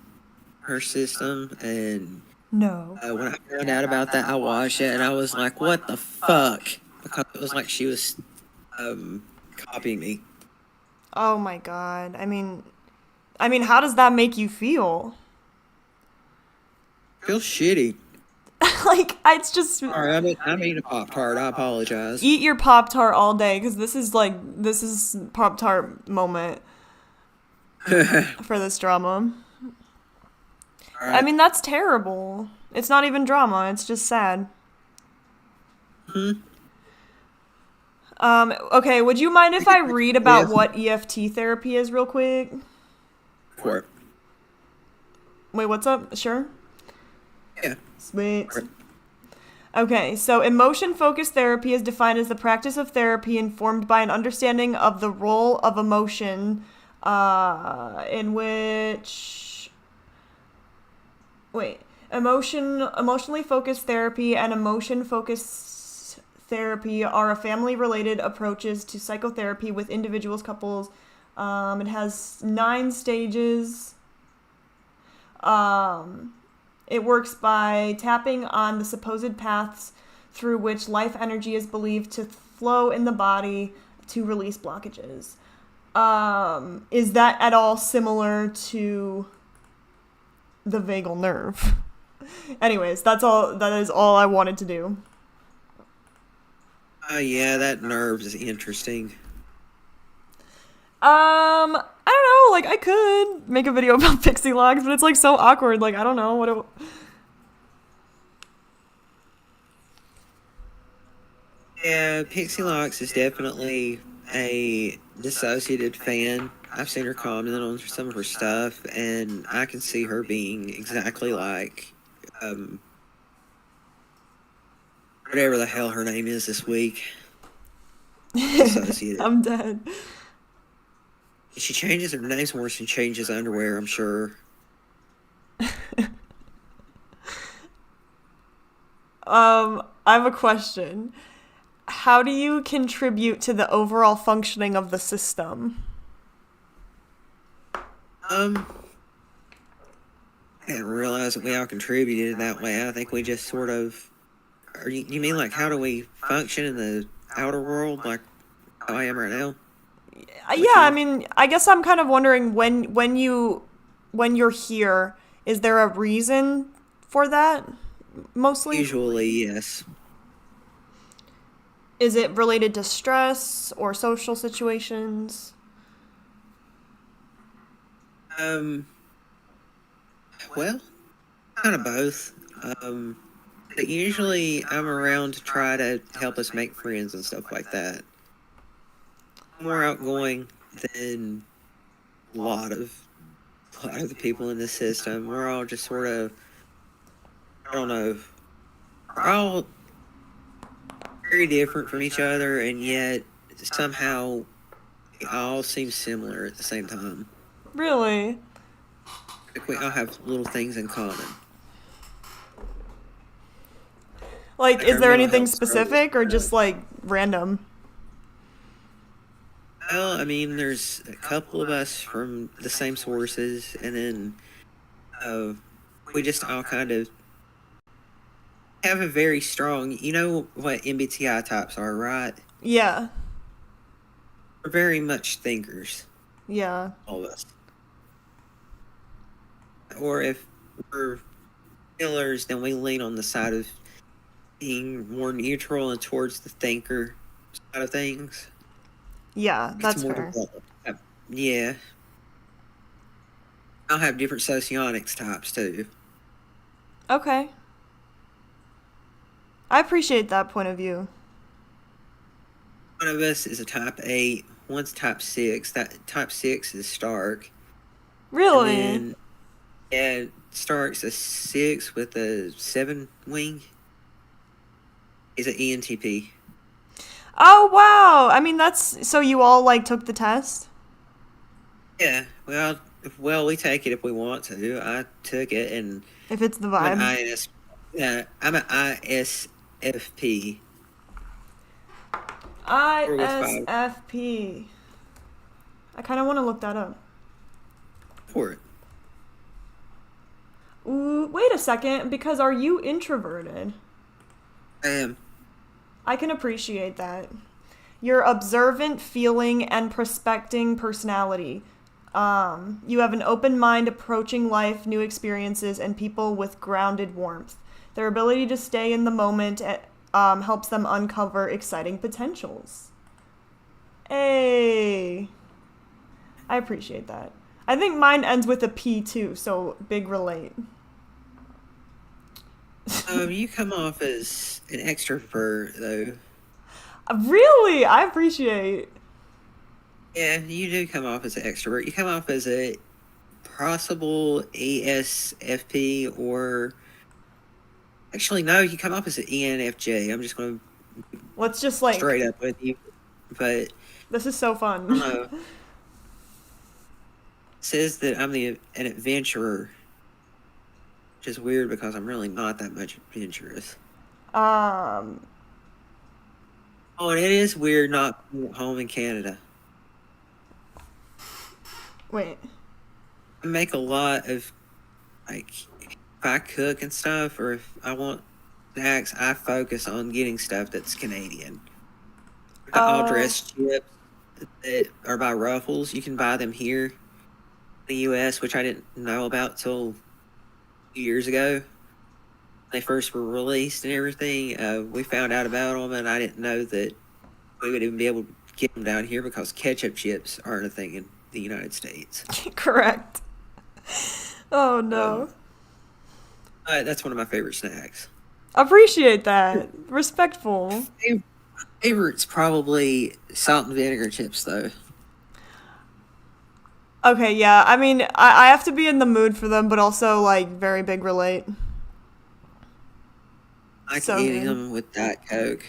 her system, and No. when I found out about that, I watched it and I was like, "What the fuck?" Because it was like she was copying me. Oh my god. I mean, how does that make you feel? I feel shitty. Like, it's just Sorry, I mean a Pop Tart. I apologize. eat your Pop Tart all day because this is Pop Tart moment All for this drama. I right. mean, that's terrible. It's not even drama. It's just sad. Hmm. Okay, would you mind if I read about Yes. what EFT therapy is real quick? For it. Wait, what's up? Sure. Yeah. Sweet. For it. Okay, so emotion focused therapy is defined as the practice of therapy informed by an understanding of the role of emotion, in which. Wait. Emotionally focused therapy and emotion focused therapy are a family related approaches to psychotherapy with individuals, couples. It has 9 stages. Um, it works by tapping on the supposed paths through which life energy is believed to flow in the body to release blockages. Is that at all similar to the vagal nerve? Anyways, that's all. That is all I wanted to do. Yeah, that nerve is interesting. I don't know. Like, I could make a video about pixie locks, but it's like so awkward. Like, I don't know what. Yeah, Pixie Locks is definitely a dissociative fan. I've seen her comment on some of her stuff, and I can see her being exactly like um, whatever the hell her name is this week. Dissociative. I'm dead. She changes her name more than she changes underwear, I'm sure. I have a question. How do you contribute to the overall functioning of the system? Um, I didn't realize that we all contributed that way. I think we just sort of. You mean like how do we function in the outer world, like how I am right now? Yeah, With I you? mean, I guess I'm kind of wondering when you're here, is there a reason for that? Mostly, Usually, yes. is it related to stress or social situations? Um, well, kind of both. Um, but usually I'm around to try to help us make friends and stuff like that. More outgoing than a lot of the people in the system. We're all just sort of, I don't know, we're all very different from each other, and yet somehow we all seem similar at the same time. Really? Like we all have little things in common. Like, Like is our there mental anything health struggles. specific or just like random? Well, I mean, there's a couple of us from the same sources, and then uh, we just all kind of have a very strong, you know what MBTI types are, right? Yeah, We're very much thinkers, yeah. all of us. Or if we're feelers, then we lean on the side of being more neutral and towards the thinker side of things. Yeah, It's that's more fair. developed. Yeah. I'll have different socionics types too. Okay. I appreciate that point of view. One of us is a type 8, one's type 6. That type 6 is Stark. And Really? then, yeah, Stark's a 6 with a 7 wing. He's an ENTP. Oh wow! I mean, that's so you all like took the test. Yeah, we take it if we want to. I took it, and If it's the I'm an vibe. IS. I'm an ISFP. 4 with 5 ISFP. I kind of want to look that up. for it. Ooh, wait a second, because are you introverted? I am. I can appreciate that. Your observant, feeling, and prospecting personality. You have an open mind approaching life, new experiences, and people with grounded warmth. Their ability to stay in the moment helps them uncover exciting potentials. Hey, I appreciate that. I think mine ends with a P too, so big relate. You come off as an extrovert, though. Really, I appreciate. Yeah, you do come off as an extrovert. You come off as a possible ESFP, or actually, no, you come off as an ENFJ. I'm just going to Let's just like. straight up with you, but This is so I fun. don't know. It says that I'm an adventurer, which is weird because I'm really not that much adventurous. um, Oh, and it is weird not being at home in Canada. wait. I make a lot of, like, if I cook and stuff, or if I want snacks, I focus on getting stuff that's Canadian. The all dressed chips that are by Ruffles, you can buy them here in the US, which I didn't know about till a few years ago. They first were released and everything. We found out about them, and I didn't know that we would even be able to get them down here because ketchup chips aren't a thing in the United States. Correct. Oh no. That's one of my favorite snacks. Appreciate that. Respectful. Favorite's probably salt and vinegar chips, though. Okay, yeah. I mean, I have to be in the mood for them, but also like very big relate. I like So eating good. them with Diet Coke.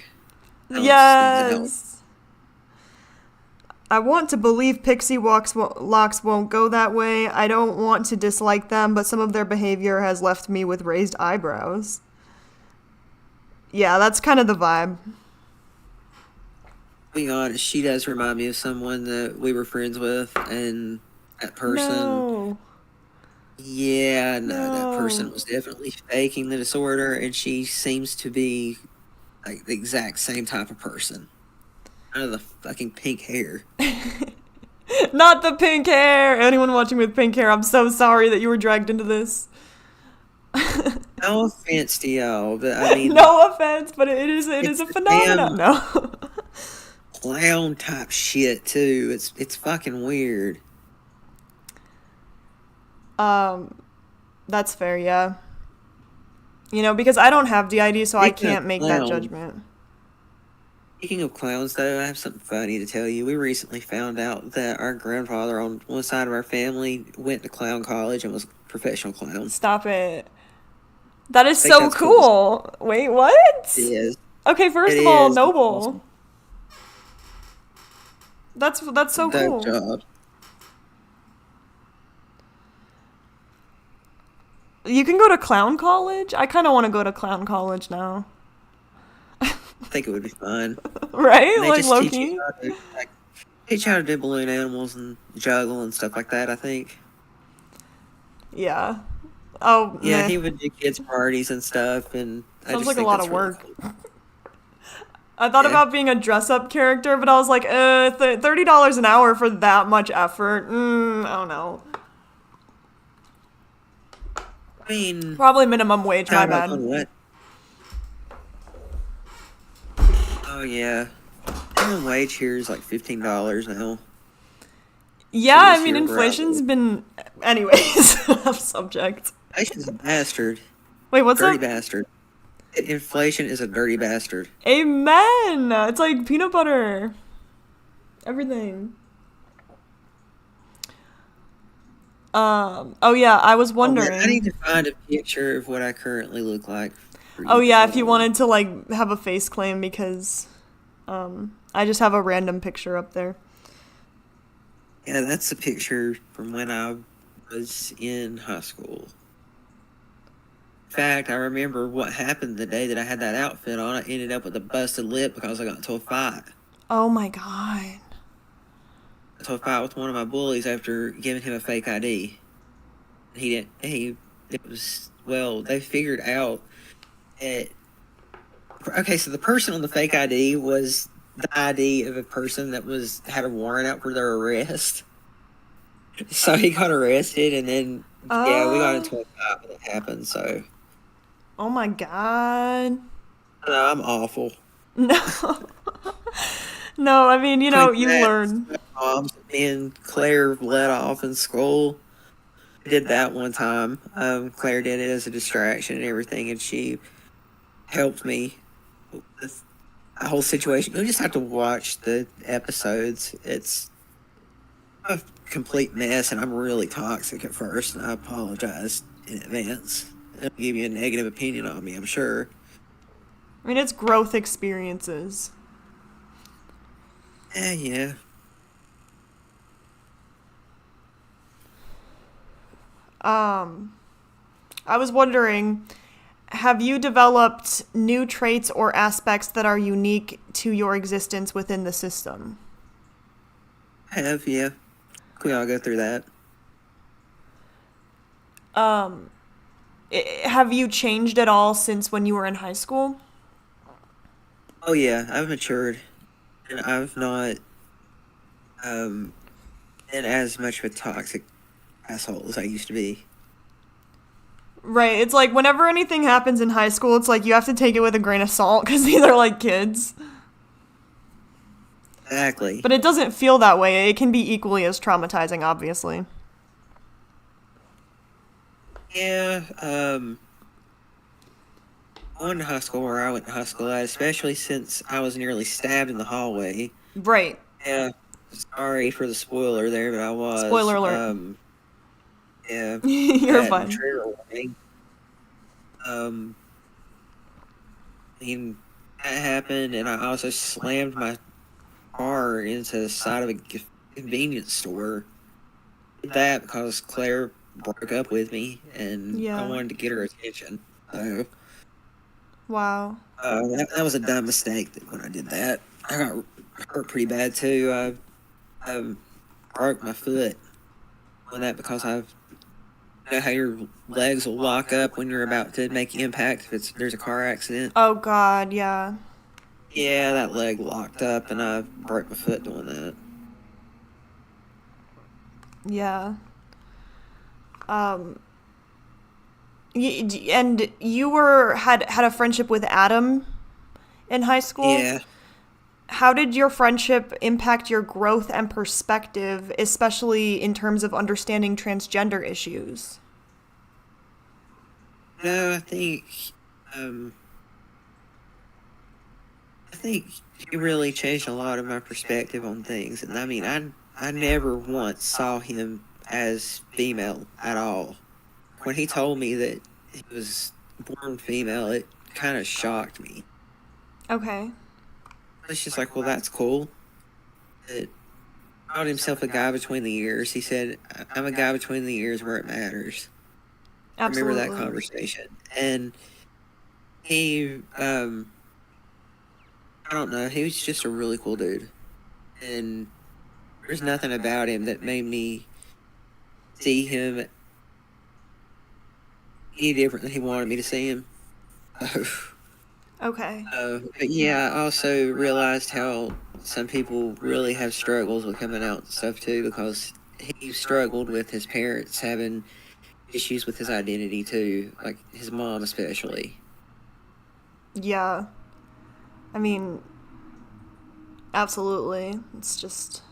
Yes. I want to believe Pixie Locks won't go that way. I don't want to dislike them, but some of their behavior has left me with raised eyebrows. Yeah, that's kind of the vibe. Being honest, she does remind me of someone that we were friends with, and that person, No. that person No. was definitely faking the disorder, and she seems to be like the exact same type of person. Out of the fucking pink hair. Not the pink hair. Anyone watching with pink hair, I'm so sorry that you were dragged into this. No offense to y'all, but I mean, No offense, but it is a the phenomenon. damn No. clown type shit too. It's fucking weird. That's fair, yeah. You know, because I don't have DID, so I Speaking of can't make that clowns. judgment. Speaking of clowns, though, I have something funny to tell you. We recently found out that our grandfather on one side of our family went to clown college and was a professional clown. Stop it. That is I think so that's cool. Wait, what? It is. Okay, first It of all, is. noble. Awesome. That's so Dope cool. job. You can go to clown college? I kind of want to go to clown college now. I think it would be fun. Right? And they Like just low-key? teach you how to do balloon animals and juggle and stuff like that, I think. Yeah. Oh, Yeah, meh. he would do kids' parties and stuff, and I Sounds just like a think lot that's of really work. cool. I thought Yeah. about being a dress-up character, but I was like, $30 an hour for that much effort. I don't know. I mean, Probably minimum wage, my how about bad. on what? Oh, yeah. Minimum wage here is like $15 now. Yeah, For I this mean, year, where I inflation's live. been... Anyways, off subject. Inflation's a bastard. Wait, what's Dirty up? bastard. Inflation is a dirty bastard. Amen. It's like peanut butter. Everything. Oh yeah, I was Oh man, I need wondering. to find a picture of what I currently look like for Oh you. yeah, if Hold you on. wanted to like have a face claim because I just have a random picture up there. Yeah, that's a picture from when I was in high school. In fact, I remember what happened the day that I had that outfit on. I ended up with a busted lip because I got into a fight. Oh my god. Into a fight with one of my bullies after giving him a fake ID. He didn't. It was well. They figured out that. Okay, so the person on the fake ID was the ID of a person that had a warrant out for their arrest. So he got arrested, and then yeah, we got Uh into a fight when it happened. So oh my god. no, I'm awful. No. No, I mean, Between you that, learn. moms, and Claire let off in school. I did that one time. Claire did it as a distraction and everything, and she helped me with the whole situation. You just have to watch the episodes. It's a complete mess, and I'm really toxic at first, and I apologize in advance. It'll give you a negative opinion on me, I'm sure. I mean, it's growth experiences. Yeah. Um, I was wondering, have you developed new traits or aspects that are unique to your existence within the system? I have, yeah. We all go through that. Um, have you changed at all since when you were in high school? Oh, yeah, I've matured, and I've not um, been as much of a toxic asshole as I used to be. Right. It's like whenever anything happens in high school, it's like you have to take it with a grain of salt because these are like kids. Exactly. But it doesn't feel that way. It can be equally as traumatizing, obviously. Yeah, going to high school where I went to high school at, especially since I was nearly stabbed in the hallway. Right. Yeah, sorry for the spoiler there, but I was. Spoiler alert. Yeah, You're that and fine. trigger warning. Um, I mean, that happened, and I also slammed my car into the side of a convenience store. Did that because Claire broke up with me, and I Yeah. wanted to get her attention. So, Wow. that was a dumb mistake when I did that. I got hurt pretty bad too. I broke my foot on that because I've you know how your legs will lock up when you're about to make impact if there's a car accident. Oh God, yeah. Yeah, that leg locked up, and I broke my foot doing that. Yeah. Um and you were had a friendship with Adam in high school. Yeah, How did your friendship impact your growth and perspective, especially in terms of understanding transgender issues? no, um, I think he really changed a lot of my perspective on things, and I mean, I never once saw him as female at all. When he told me that he was born female, it kind of shocked me. Okay. It's just like, well, that's cool. It called himself a guy between the ears. He said, I'm a guy between the ears where it matters. I remember that Absolutely. conversation. And he, I don't know, he was just a really cool dude. And there's nothing about him that made me see him any different than he wanted me to see him. Okay. But yeah, I also realized how some people really have struggles with coming out and stuff too, because he struggled with his parents having issues with his identity too, like his mom especially. Yeah. I mean, absolutely. It's just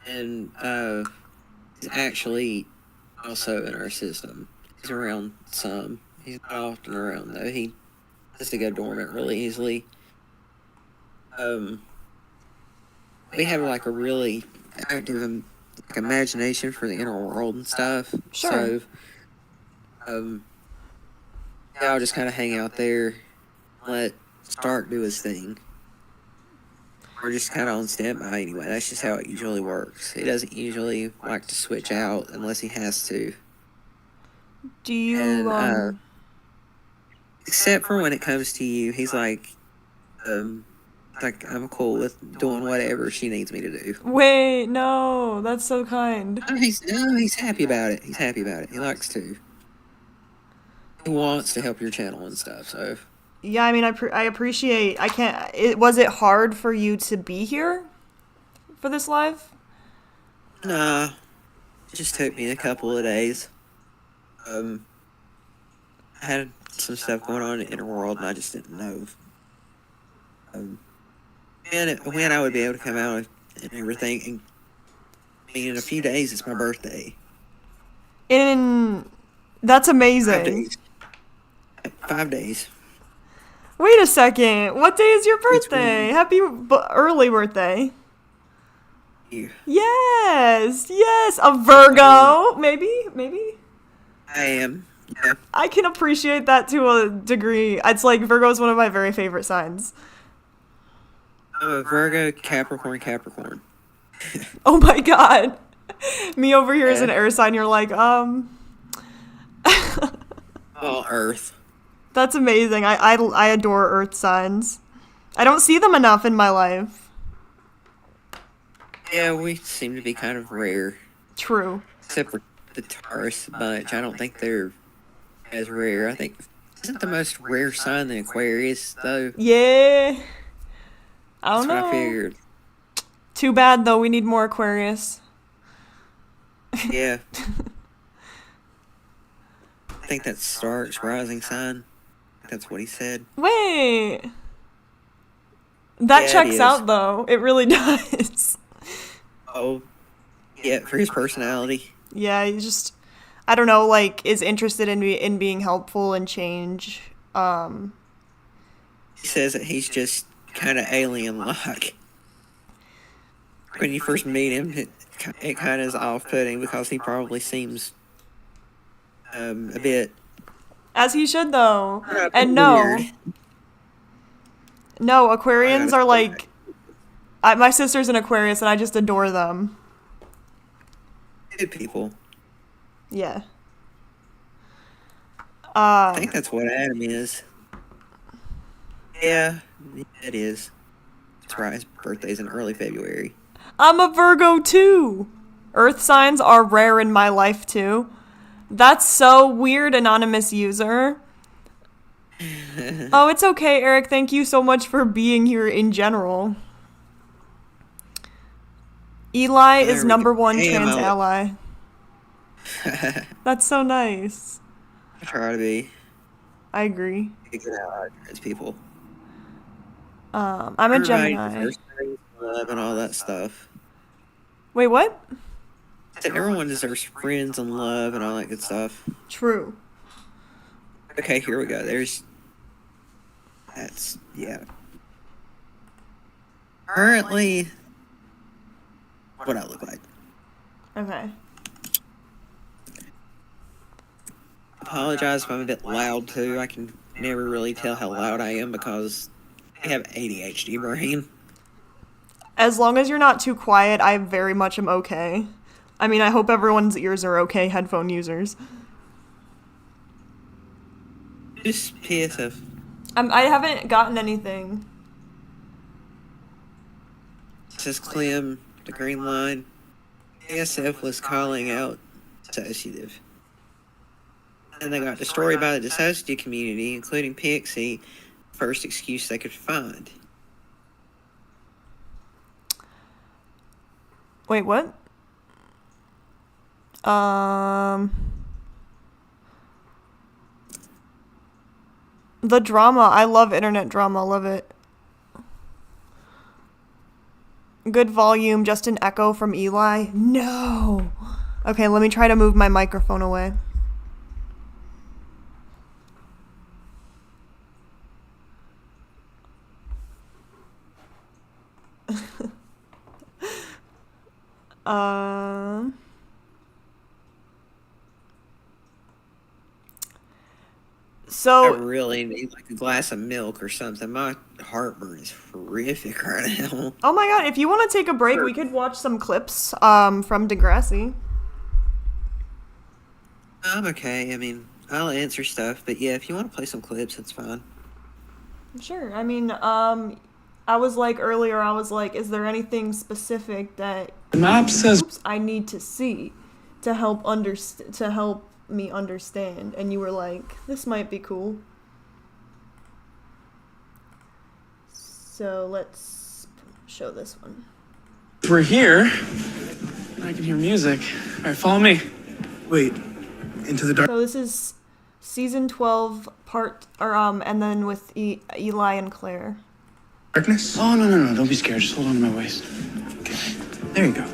And he's actually also in our system. He's around some. He's not often around though. He has to go dormant really easily. We have like a really active like, imagination for the inner world and stuff. Sure. So, yeah, I'll just kind of hang out there, let Stark do his thing. We're just kind of on standby anyway. That's just how it usually works. He doesn't usually like to switch out unless he has to. Do you, And, except for when it comes to you, he's like I'm cool with doing whatever she needs me to do. Wait, no, that's so kind. He's happy about it. He's happy about it. He likes to. He wants to help your channel and stuff. So Yeah, I mean, I appreciate. Was it hard for you to be here for this live? nah, it just took me a couple of days. I had some stuff going on in the inner world, and I just didn't know. When I would be able to come out and everything. And, I mean, in a few days, it's my birthday. That's 5 amazing. days. 5 days. Wait a second. What day is your birthday? Happy early birthday. You. Yes, a Virgo. Maybe. I am. Yeah. I can appreciate that to a degree. It's like Virgo is one of my very favorite signs. I'm a Virgo, Capricorn. Oh my god. Me over here as an Yeah. air sign, you're like, All Earth. That's amazing. I adore earth signs. I don't see them enough in my life. Yeah, we seem to be kind of rare. True. Except for the Taurus bunch. I don't think they're as rare. I think, isn't the most rare sign the Aquarius, though? Yeah. I don't That's know. what I figured. Too bad, though. We need more Aquarius. Yeah. I think that's Stark's rising sign. That's what he said. Wait. That Yeah, it checks is. out, though. It really does. Oh, yeah, for his personality. Yeah, he just, I don't know, like, is interested in being helpful and change. He says that he's just kind of alien-like. When you first meet him, it kind of is off-putting because he probably seems a bit As he should, though. And no. weird. No, Aquarians are like, my sister's an Aquarius and I just adore them. Good people. Yeah. I think that's what Adam is. Yeah, it is. That's right, his birthday's in early February. I'm a Virgo too. Earth signs are rare in my life too. That's so weird, anonymous user. Oh, it's okay, Eric. Thank you so much for being here in general. Eli is number one trans ally. That's so nice. I try to be I agree. a good ally to people. I'm a Everybody Gemini. deserves friends, love, and all that stuff. Wait, what? I said everyone deserves friends and love and all that good stuff. True. Okay, here we go. That's, yeah. Currently, what I look like. Okay. Apologize if I'm a bit loud too. I can never really tell how loud I am because I have ADHD brain. As long as you're not too quiet, I very much am okay. I mean, I hope everyone's ears are okay, headphone users. Just PSF. I haven't gotten anything. Says Clem, the green line. ASF was calling out Dissociative. And they got destroyed by the Dissociative community, including Pixie, first excuse they could find. Wait, what? The drama. I love internet drama. Love it. Good volume, just an echo from Eli. No. Okay, let me try to move my microphone away. I So, really need like a glass of milk or something. My heartburn is horrific right now. oh my god, if you want to take a break, we could watch some clips from Degrassi. I'm okay. I mean, I'll answer stuff, but yeah, if you want to play some clips, it's fine. Sure. I mean, I was like earlier, I was like, is there anything specific that The map says I need to see to help me understand? And you were like, this might be cool. So let's show this one. we're here. I can hear music. All right, follow me. Wait, into the dark. So this is season 12 and then with Eli and Claire. Darkness? Oh, no. Don't be scared. Just hold on to my waist. Okay. There you go.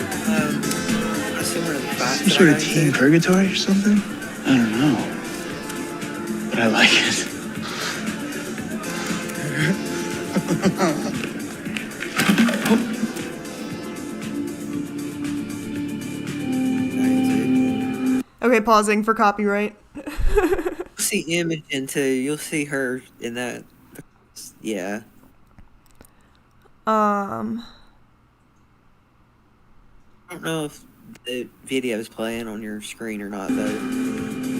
I assume we're in the fight. Some sort of teen purgatory or something? I don't know. But I like it. Okay, pausing for copyright. You'll see Imogen too. You'll see her in that. Yeah. Um, I don't know if the video is playing on your screen or not, though.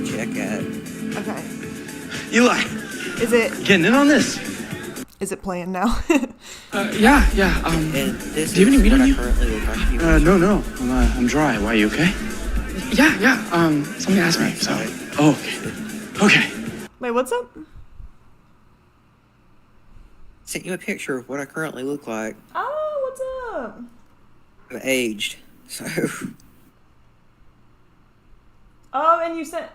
Check that. okay. Eli, Is it getting in on this? playing now? Yeah. And this Do you have any is meat what on I you? currently look like. If you No. I'm dry. Why, are you okay? Yeah. Somebody asked me, so. Oh, okay. Wait, what's up? sent you a picture of what I currently look like. Oh, what's up? I'm aged, so Oh, and you said...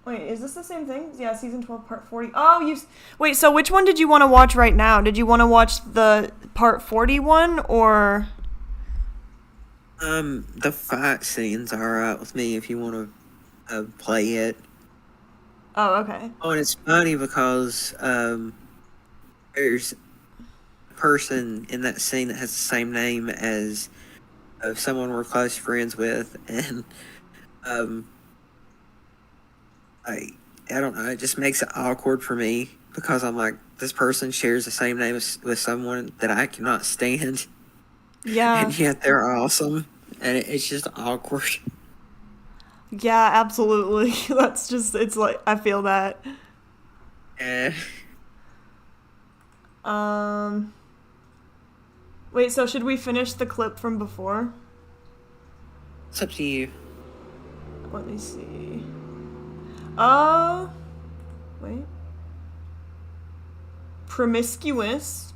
Wait, is this the same thing? Yeah, season 12, part 40. Oh, Wait, so which one did you want to watch right now? Did you want to watch the part 41 or... the fight scenes are alright with me if you want to play it. Oh, okay. Oh, and it's funny because there's a person in that scene that has the same name as someone we're close friends with, and I don't know, it just makes it awkward for me because I'm like, this person shares the same name with someone that I cannot stand, Yeah. and yet they're awesome, and it's just awkward. Yeah, absolutely. That's just... It's like... I feel that. Eh. Wait, so should we finish the clip from before? It's up to you. Let me see. Wait. Promiscuous.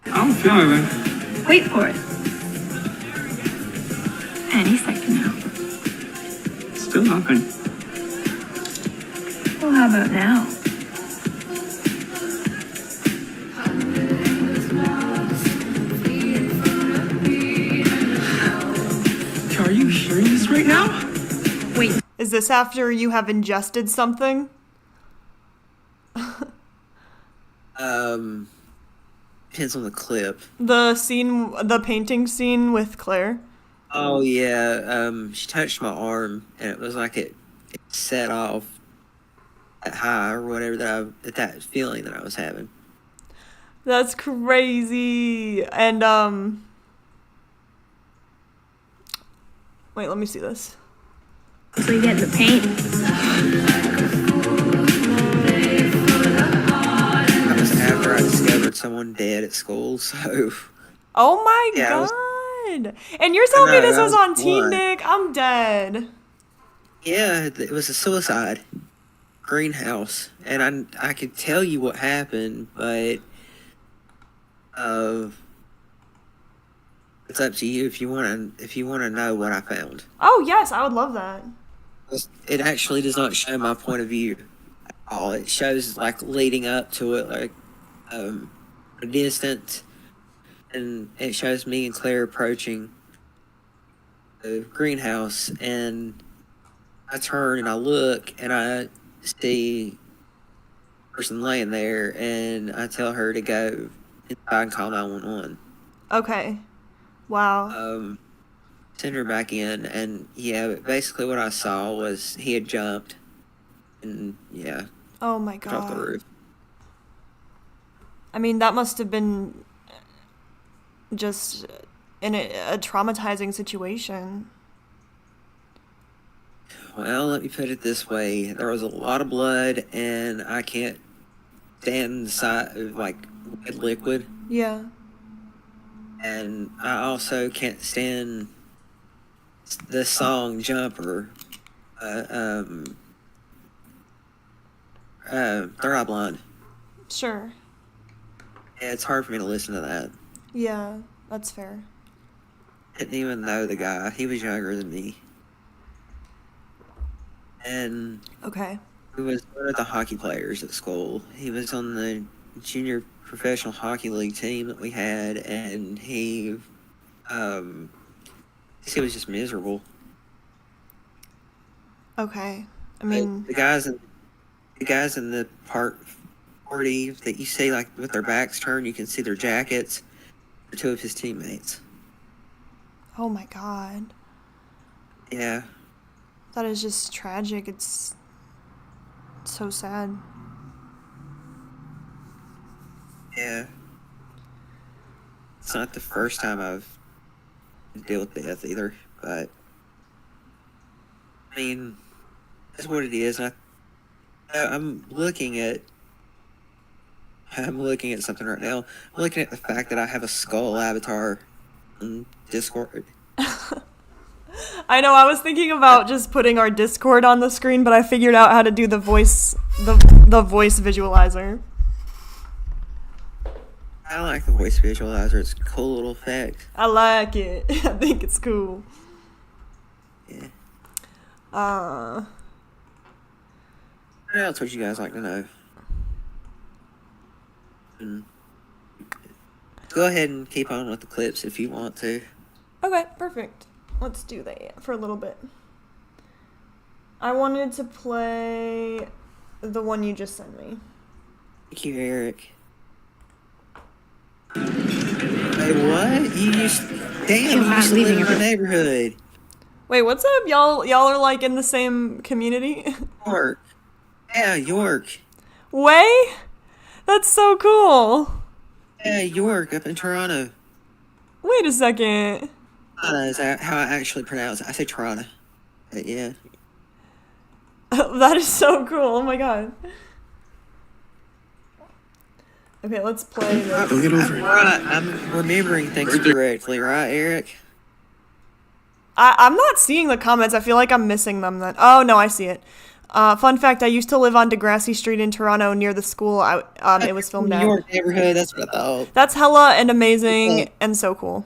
I'm feeling it. Wait for it. Any second now. Still nothing. Well, how about now? Are you hearing this right now? Wait. Is this after you have ingested something? Depends on the clip. The painting scene with Claire. Oh yeah, she touched my arm, and it was like it set off that high or whatever that feeling that I was having. That's crazy. And wait, let me see this. So you get the paint. That was after I discovered someone dead at school, so Oh my Yeah, god. it was- And you're telling me know, this that was was on Teen one. Nick? I'm dead. yeah, it was a suicide greenhouse, and I could tell you what happened, but it's up to you if you want to know what I found. Oh yes, I would love that. It actually does not show my point of view at all. It shows like leading up to it, like a distance, and it shows me and Claire approaching the greenhouse, and I turn and I look and I see a person laying there, and I tell her to go inside and call 911. Okay. Wow. Send her back in, and yeah, basically what I saw was he had jumped and yeah, Oh my jumped off the god. roof. I mean, that must have been just in a traumatizing situation. Well, let me put it this way: there was a lot of blood, and I can't stand the sight of like red liquid, Yeah. and I also can't stand the song "Jumper." Uh, um, Third Eye Blind. Sure. Yeah, it's hard for me to listen to that. Yeah, that's fair. Didn't even know the guy. He was younger than me, and Okay. he was one of the hockey players at school. He was on the junior professional hockey league team that we had, and he was just miserable. Okay. I Like, mean, the guys in the party that you see like with their backs turned, you can see their jackets. Are two of his teammates. oh my god. Yeah, That is just tragic. It's so sad. yeah. It's not the first time I've dealt with death either, but I mean, that's what it is. I'm looking at something right now. I'm looking at the fact that I have a skull avatar on Discord. I know, I was thinking about just putting our Discord on the screen, but I figured out how to do the voice visualizer. I like the voice visualizer. It's a cool little effect. I like it. I think it's cool. Yeah. Uh, What else would you guys like to know? Go ahead and keep on with the clips if you want to. okay, perfect. Let's do that for a little bit. I wanted to play the one you just sent me. Thank you, Eric. Hey, what? You used... Damn, you used to live in my neighborhood. Wait, what's up? Y'all are like in the same community? York. Yeah, York. Way? That's so cool. Yeah, York, up in Toronto. Wait a second. Is that how I actually pronounce it? I say Toronto. But yeah. That is so cool. Oh my god. Okay, let's play this. Don't get over it. Right, I'm remembering things correctly, right, Eric? I'm not seeing the comments. I feel like I'm missing them then. Oh, no, I see it. Fun fact, I used to live on Degrassi Street in Toronto near the school it was filmed New at. York neighborhood, that's what I thought. That's hella and amazing and so cool.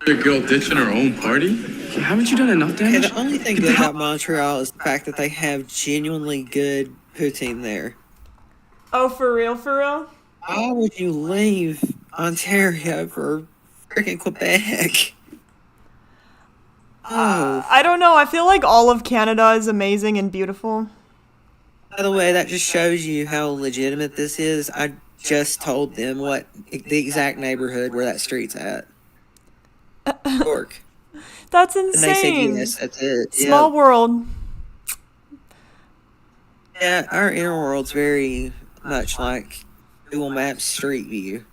A girl ditching her own party? Haven't you done enough Yeah, damage? the only thing good about Montreal is the fact that they have genuinely good poutine there. Oh, for real, for real? Why would you leave Ontario for freaking Quebec? Oh, I don't know. I feel like all of Canada is amazing and beautiful. by the way, that just shows you how legitimate this is. I just told them what the exact neighborhood where that street's at. York. That's And they said insane. yes, that's it. Small world. Yeah, our inner world's very much like Google Maps Street View.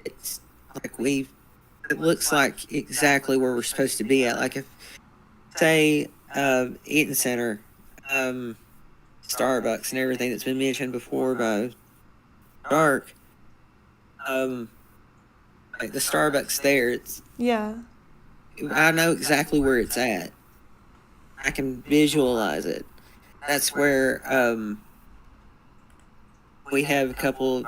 It's like it looks like exactly where we're supposed to be at. Like if, say, Eaton Center, Starbucks and everything that's been mentioned before by Dark, like the Starbucks there, Yeah. I know exactly where it's at. I can visualize it. That's where we have a couple of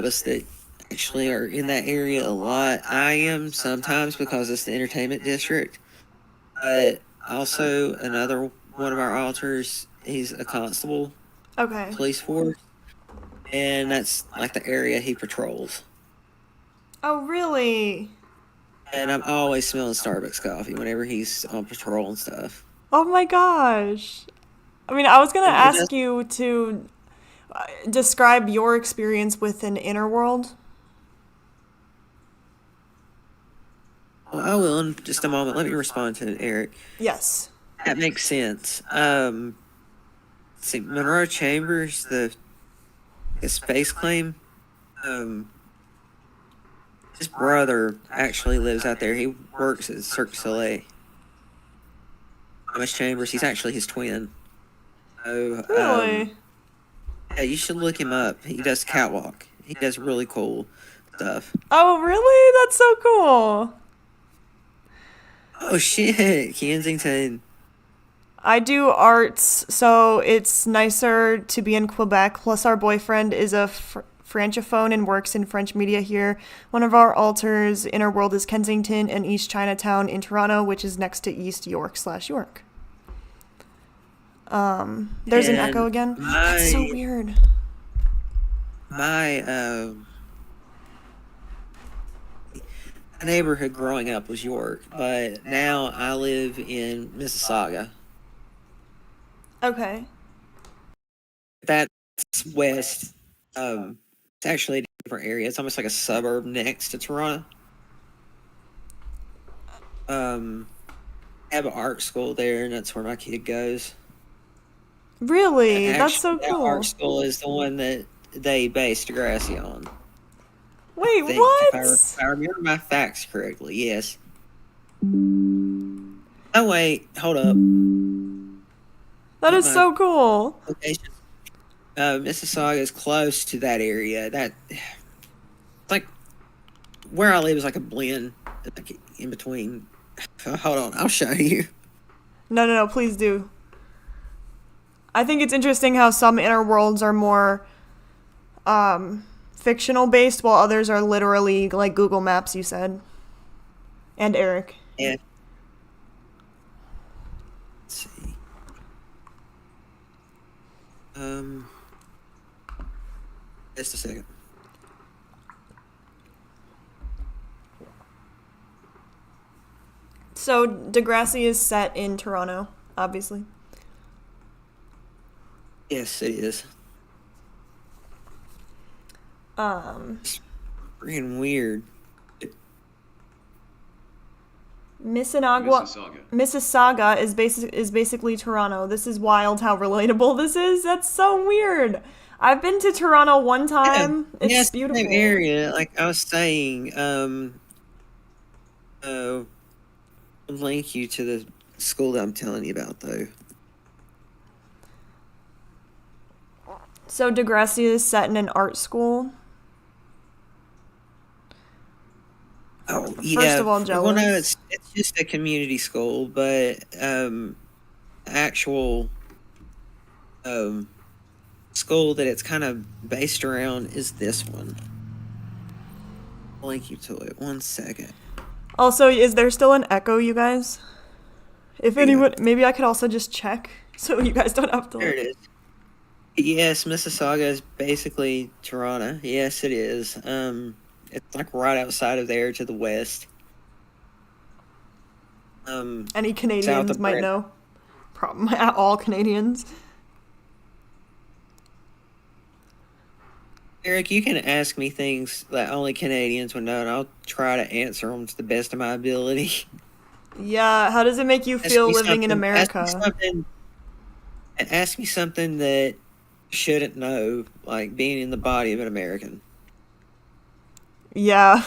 us that actually are in that area a lot. I am sometimes because it's the entertainment district, but also another one of our alters, he's a constable, Okay. police force, and that's like the area he patrols. Oh, really? And I'm always smelling Starbucks coffee whenever he's on patrol and stuff. Oh my gosh. I mean, I was gonna It does. ask you to describe your experience with an inner world. I will in just a moment. Let me respond to it, Eric. Yes. That makes sense. See, Monroe Chambers, the space claim. Um, his brother actually lives out there. He works at Cirque du Soleil. Thomas Chambers. He's actually his twin. So, Really? yeah, you should look him up. He does catwalk. He does really cool stuff. Oh, really? That's so cool. Oh shit, Kensington. I do arts, so it's nicer to be in Quebec. Plus, our boyfriend is a Francophone and works in French media here. One of our alters, inner world, is Kensington and East Chinatown in Toronto, which is next to East York/York. There's an And echo again. That's so my weird. my neighborhood growing up was York, but now I live in Mississauga. Okay. That's west. It's actually a different area. It's almost like a suburb next to Toronto. I have an art school there, and that's where my kid goes. Really? And That's so actually, that cool. art school is the one that they based Degrassi on. Wait, I think, what? if I remember my facts correctly, yes. Oh wait, hold up. That is My so cool. location. Mississauga is close to that area. That, it's like, where I live is like a blend, like in between. Hold on, I'll show you. No, please do. I think it's interesting how some inner worlds are more fictional based, while others are literally like Google Maps, you said. And Eric. Yeah. Let's see. Just a second. So Degrassi is set in Toronto, obviously. Yes, it is. Um, Freaking weird. Mississauga is basically Toronto. This is wild how relatable this is. That's so weird. I've been to Toronto one time. It's Yes, beautiful. same area. Like I was saying, I'll link you to the school that I'm telling you about, though. So Degrassi is set in an art school. Oh, yeah. First of all, Well, no, jealous. it's just a community school, but actual school that it's kind of based around is this one. I'll link you to it. 1 second. Also, is there still an echo, you guys? If Yeah. anyone, maybe I could also just check so you guys don't have to. There it is. Yes, Mississauga is basically Toronto. Yes, it is. It's like right outside of there to the west. Any South Canadians of might Brent. know. Probably all Canadians. Eric, you can ask me things that only Canadians would know, and I'll try to answer them to the best of my ability. Yeah, how does it make you Ask feel me living in something- America? Ask me something that you shouldn't know, like being in the body of an American. Yeah.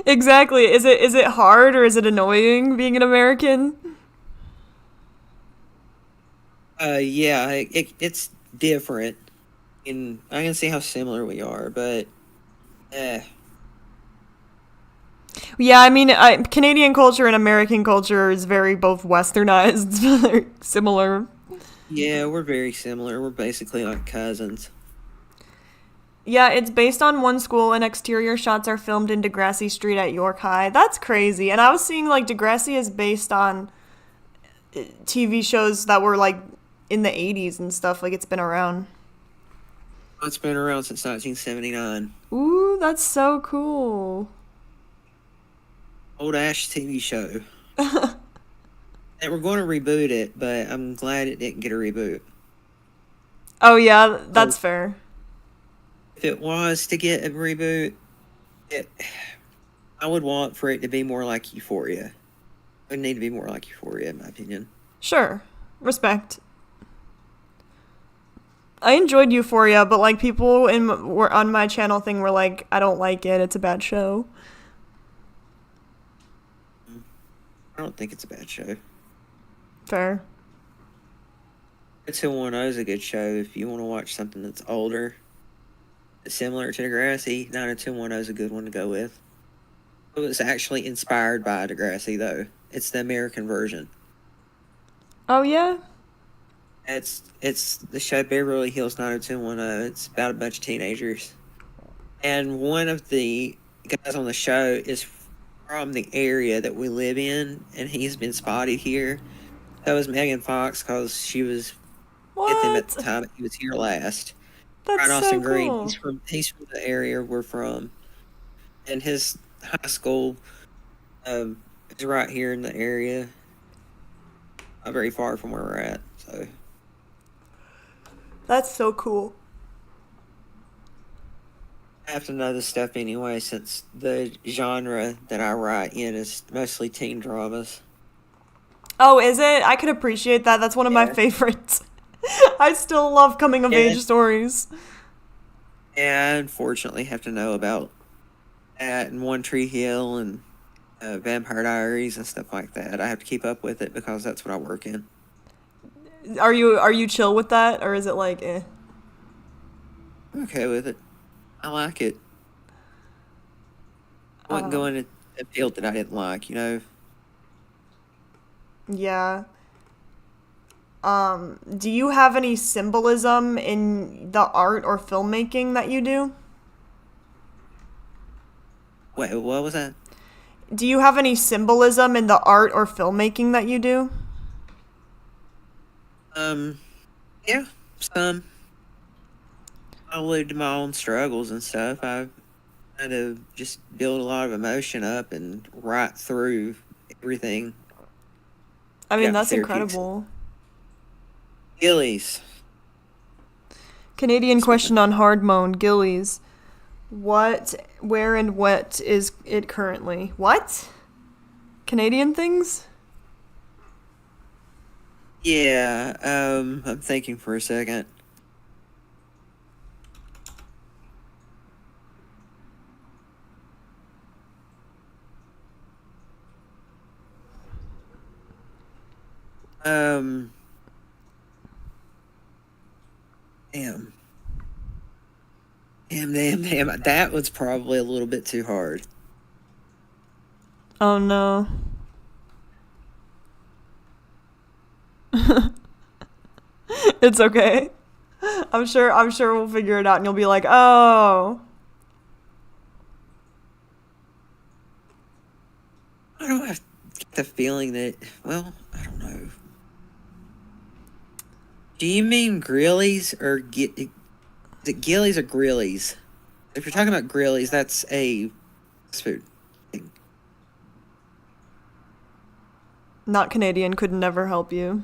Exactly. Is it hard or is it annoying being an American? Yeah, it's different, and I can see how similar we are, but Yeah, I mean, Canadian culture and American culture is very both westernized, very similar. yeah, we're very similar. We're basically like cousins. Yeah, it's based on one school and exterior shots are filmed in Degrassi Street at York High. That's crazy. And I was seeing like Degrassi is based on TV shows that were like in the 80s and stuff, like it's been around. It's been around since 1979. Ooh, that's so cool. Old Ash TV show. And we're going to reboot it, but I'm glad it didn't get a reboot. Oh yeah, that's fair. If it was to get a reboot, it, I would want for it to be more like Euphoria. It would need to be more like Euphoria, in my opinion. Sure. Respect. I enjoyed Euphoria, but like people were on my channel thing were like, I don't like it. It's a bad show. I don't think it's a bad show. Fair. 90210 is a good show if you want to watch something that's older. Similar to Degrassi, 90210 is a good one to go with. It was actually inspired by Degrassi, though. It's the American version. Oh yeah. It's the show Beverly Hills 90210. It's about a bunch of teenagers, and one of the guys on the show is from the area that we live in, and he's been spotted here. That was Megan Fox, because she was with him at the What? time he was here last. That's Ryan so Austin Green. cool. He's from the area we're from, and his high school is right here in the area, not very far from where we're at. So That's so cool. I have to know this stuff anyway, since the genre that I write in is mostly teen dramas. Oh, is it? I could appreciate that. That's one of my Yeah. favorites. I still love coming of age Yeah. stories. And I unfortunately have to know about that and One Tree Hill and Vampire Diaries and stuff like that. I have to keep up with it because that's what I work in. Are you chill with that, or is it like eh? I'm okay with it. I like it. I wouldn't go in a field that I didn't like, you know? Yeah. Do you have any symbolism in the art or filmmaking that you do? Wait, what was that? Do you have any symbolism in the art or filmmaking that you do? Yeah, some. I allude to my own struggles and stuff. I kind of just build a lot of emotion up and write through everything. I mean, Yeah, that's Syracuse. incredible. Gillies. Canadian question on hard mode, Gillies. What, where, and what is it currently? What? Canadian things? Yeah, I'm thinking for a second. Damn. Damn. That was probably a little bit too hard. Oh no. It's okay. I'm sure we'll figure it out and you'll be like, "Oh." I don't have the feeling that, well, I don't know. Do you mean grillies or is it gillies or grillies? If you're talking about grillies, that's a fast food thing. Not Canadian, could never help you.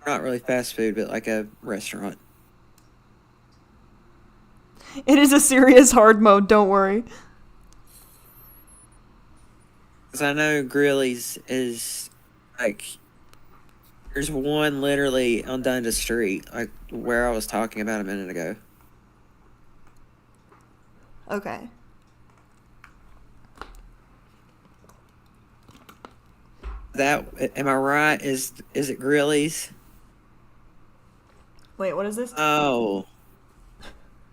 Not really fast food, but like a restaurant. It is a serious hard mode, don't worry. Because I know grillies is like, there's one literally on Dundas Street, like where I was talking about a minute ago. Okay. That, am I right? Is it grillies? Wait, what is this? Oh.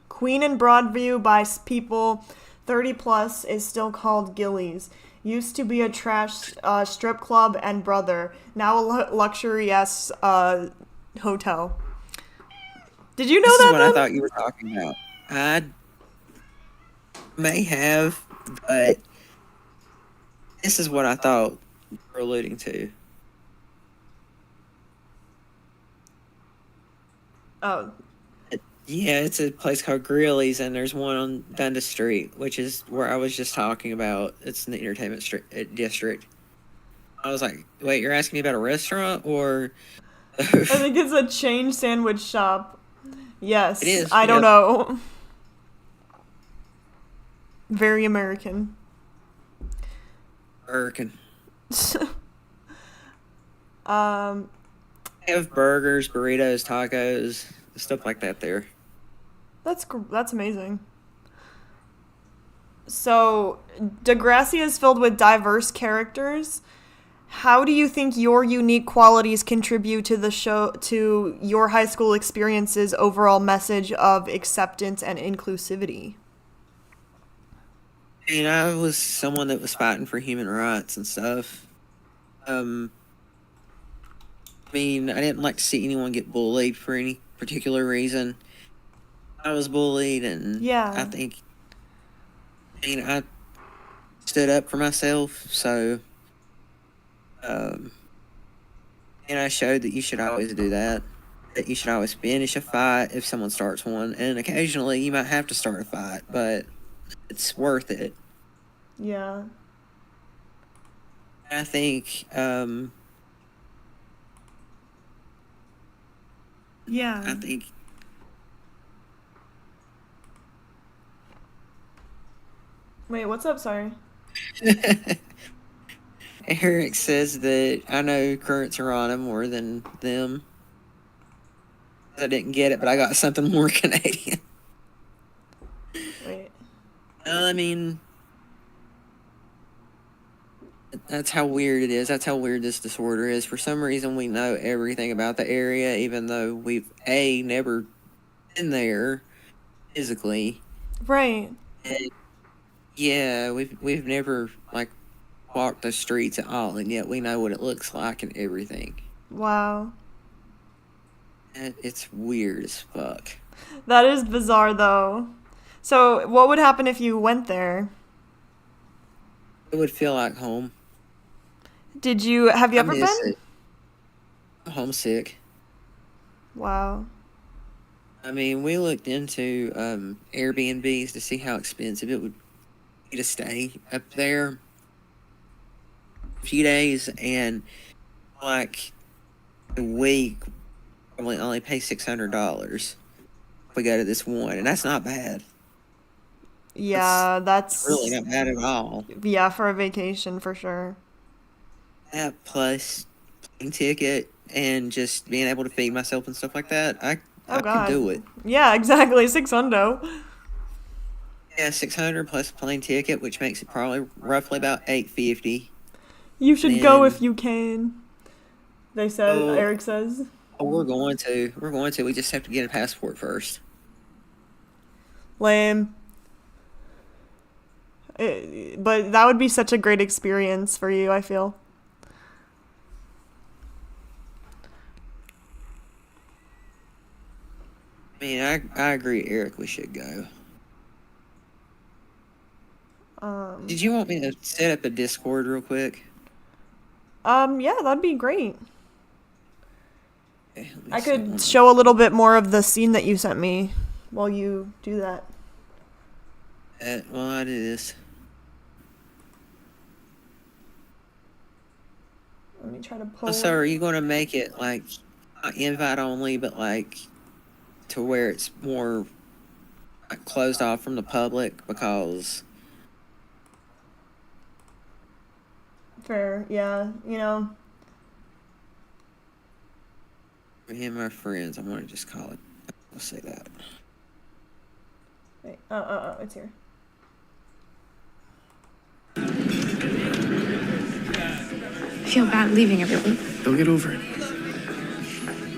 Queen and Broadview by people 30 plus is still called Gillies. Used to be a trash strip club and brother. Now a luxury hotel. Did you know This that? is what I Ben? thought you were talking about. I may have, but this is what I thought you were alluding to. Oh. Yeah, it's a place called Greeley's, and there's one on Dundas Street, which is where I was just talking about. It's in the district. I was like, wait, you're asking me about a restaurant or? I think it's a chain sandwich shop. Yes. It is, I don't yep. know. Very American. American. Um, They have burgers, burritos, tacos, stuff like that there. that's amazing. So, Degrassi is filled with diverse characters. How do you think your unique qualities contribute to the show, to your high school experience's overall message of acceptance and inclusivity? I mean, I was someone that was fighting for human rights and stuff. I mean, I didn't like to see anyone get bullied for any particular reason. I was bullied, and Yeah. I stood up for myself, so, and I showed that you should always do that. That you should always finish a fight if someone starts one, and occasionally you might have to start a fight, but it's worth it. Yeah. I think, Yeah. I think Wait, what's up? Sorry. Eric says that I know currents are on him more than them. I didn't get it, but I got something more Canadian. Wait. I mean, that's how weird it is. That's how weird this disorder is. For some reason, we know everything about the area, even though we've never been there physically. Right. And yeah, we've never like walked the streets at all, and yet we know what it looks like and everything. Wow. And it's weird as fuck. That is bizarre, though. So, what would happen if you went there? It would feel like home. Have you ever I miss been? it. I'm homesick. Wow. I mean, we looked into Airbnbs to see how expensive it would be to stay up there a few days, and like a week, probably only pay $600 if we go to this one, and that's not bad. Yeah, that's Really not bad at all. yeah, for a vacation for sure. That plus plane ticket and just being able to feed myself and stuff like that, I Oh can god. do it. Yeah, exactly. 600. Yeah, 600 plus plane ticket, which makes it probably roughly about $850. You should go Then- if you can. They said. Oh. Eric says. Oh, we're going to. We just have to get a passport first. Lame. But that would be such a great experience for you, I feel. I mean, I agree, Eric. We should go. Did you want me to set up a Discord real quick? Yeah, that'd be great. Okay, let me I set could one show a little bit more of the scene that you sent me while you do that. up. While I do this. Let me try to pull. So, are you going to make it like not invite only, but like to where it's more like closed off from the public? Because Fair, yeah, you know. me and my friends, I'm going to just call it. I'll say that. Wait, it's here. I feel bad leaving everyone. They'll get over it.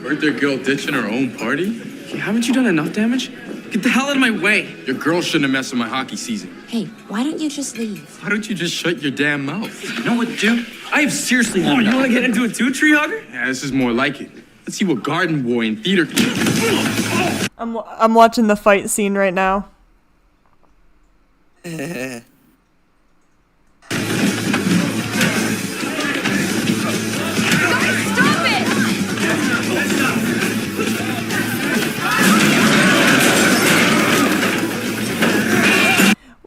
Birthday girl ditching her own party? Hey, haven't you done enough damage? Get the hell out of my way. Your girl shouldn't have messed with my hockey season. Hey, why don't you just leave? Why don't you just shut your damn mouth? You know what, dude? I have seriously had enough. You want to get into it too, tree hugger? Yeah, this is more like it. Let's see what Garden Boy in theater. I'm watching the fight scene right now. Stop it!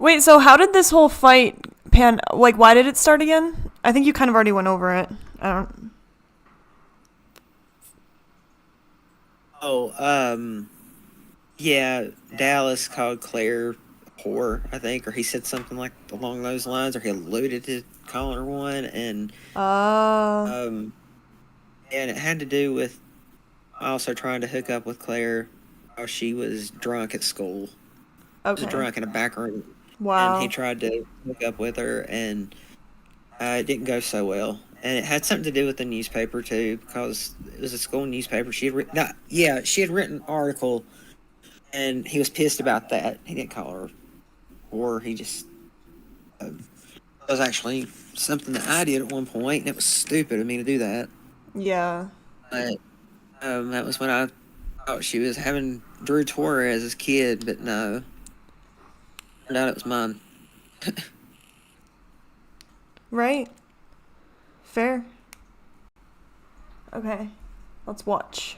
Wait, so how did this whole fight pan? Like, why did it start again? I think you kind of already went over it. I don't. Oh, yeah, Dallas called Claire a whore, I think, or he said something like along those lines, or he alluded to calling her one, and Oh. and it had to do with also trying to hook up with Claire while she was drunk at school. She was Okay. drunk in a back room, and he Wow. tried to hook up with her, and it didn't go so well. And it had something to do with the newspaper too, because it was a school newspaper. She had written, she had written an article, and he was pissed about that. He didn't call her, or he just it was actually something that I did at one point, and it was stupid of me to do that. Yeah. But that was when I thought she was having Drew Torres as a kid, but no, turned out it was mine. Right. Fair. Okay. Let's watch.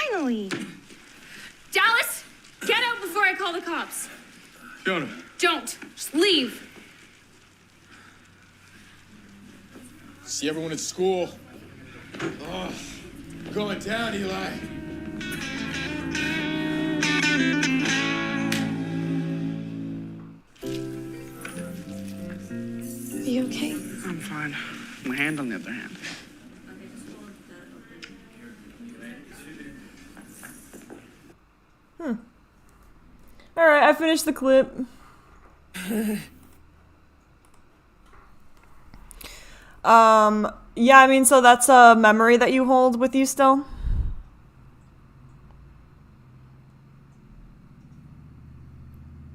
Finally. Dallas, get out before I call the cops. Jonah. Don't. Just leave. See everyone at school. Oh, going down, Eli. Are you okay? I'm fine. My hand, on the other hand. Alright, I finished the clip. Yeah, I mean, so that's a memory that you hold with you still?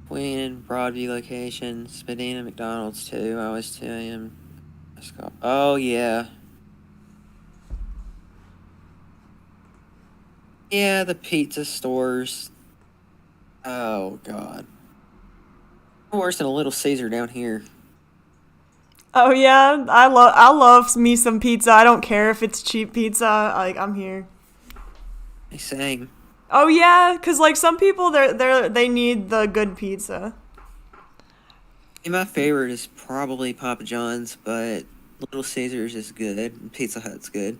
Queen, Broadview location, Spadina, McDonald's 2, hours 2 a.m. Oh, yeah. Yeah, the pizza stores. Oh, God. Worse than a Little Caesar down here. Oh yeah, I love me some pizza. I don't care if it's cheap pizza. Like, I'm here. Same. Oh yeah, cause like some people they need the good pizza. And my favorite is probably Papa John's, but Little Caesars is good, and Pizza Hut's good.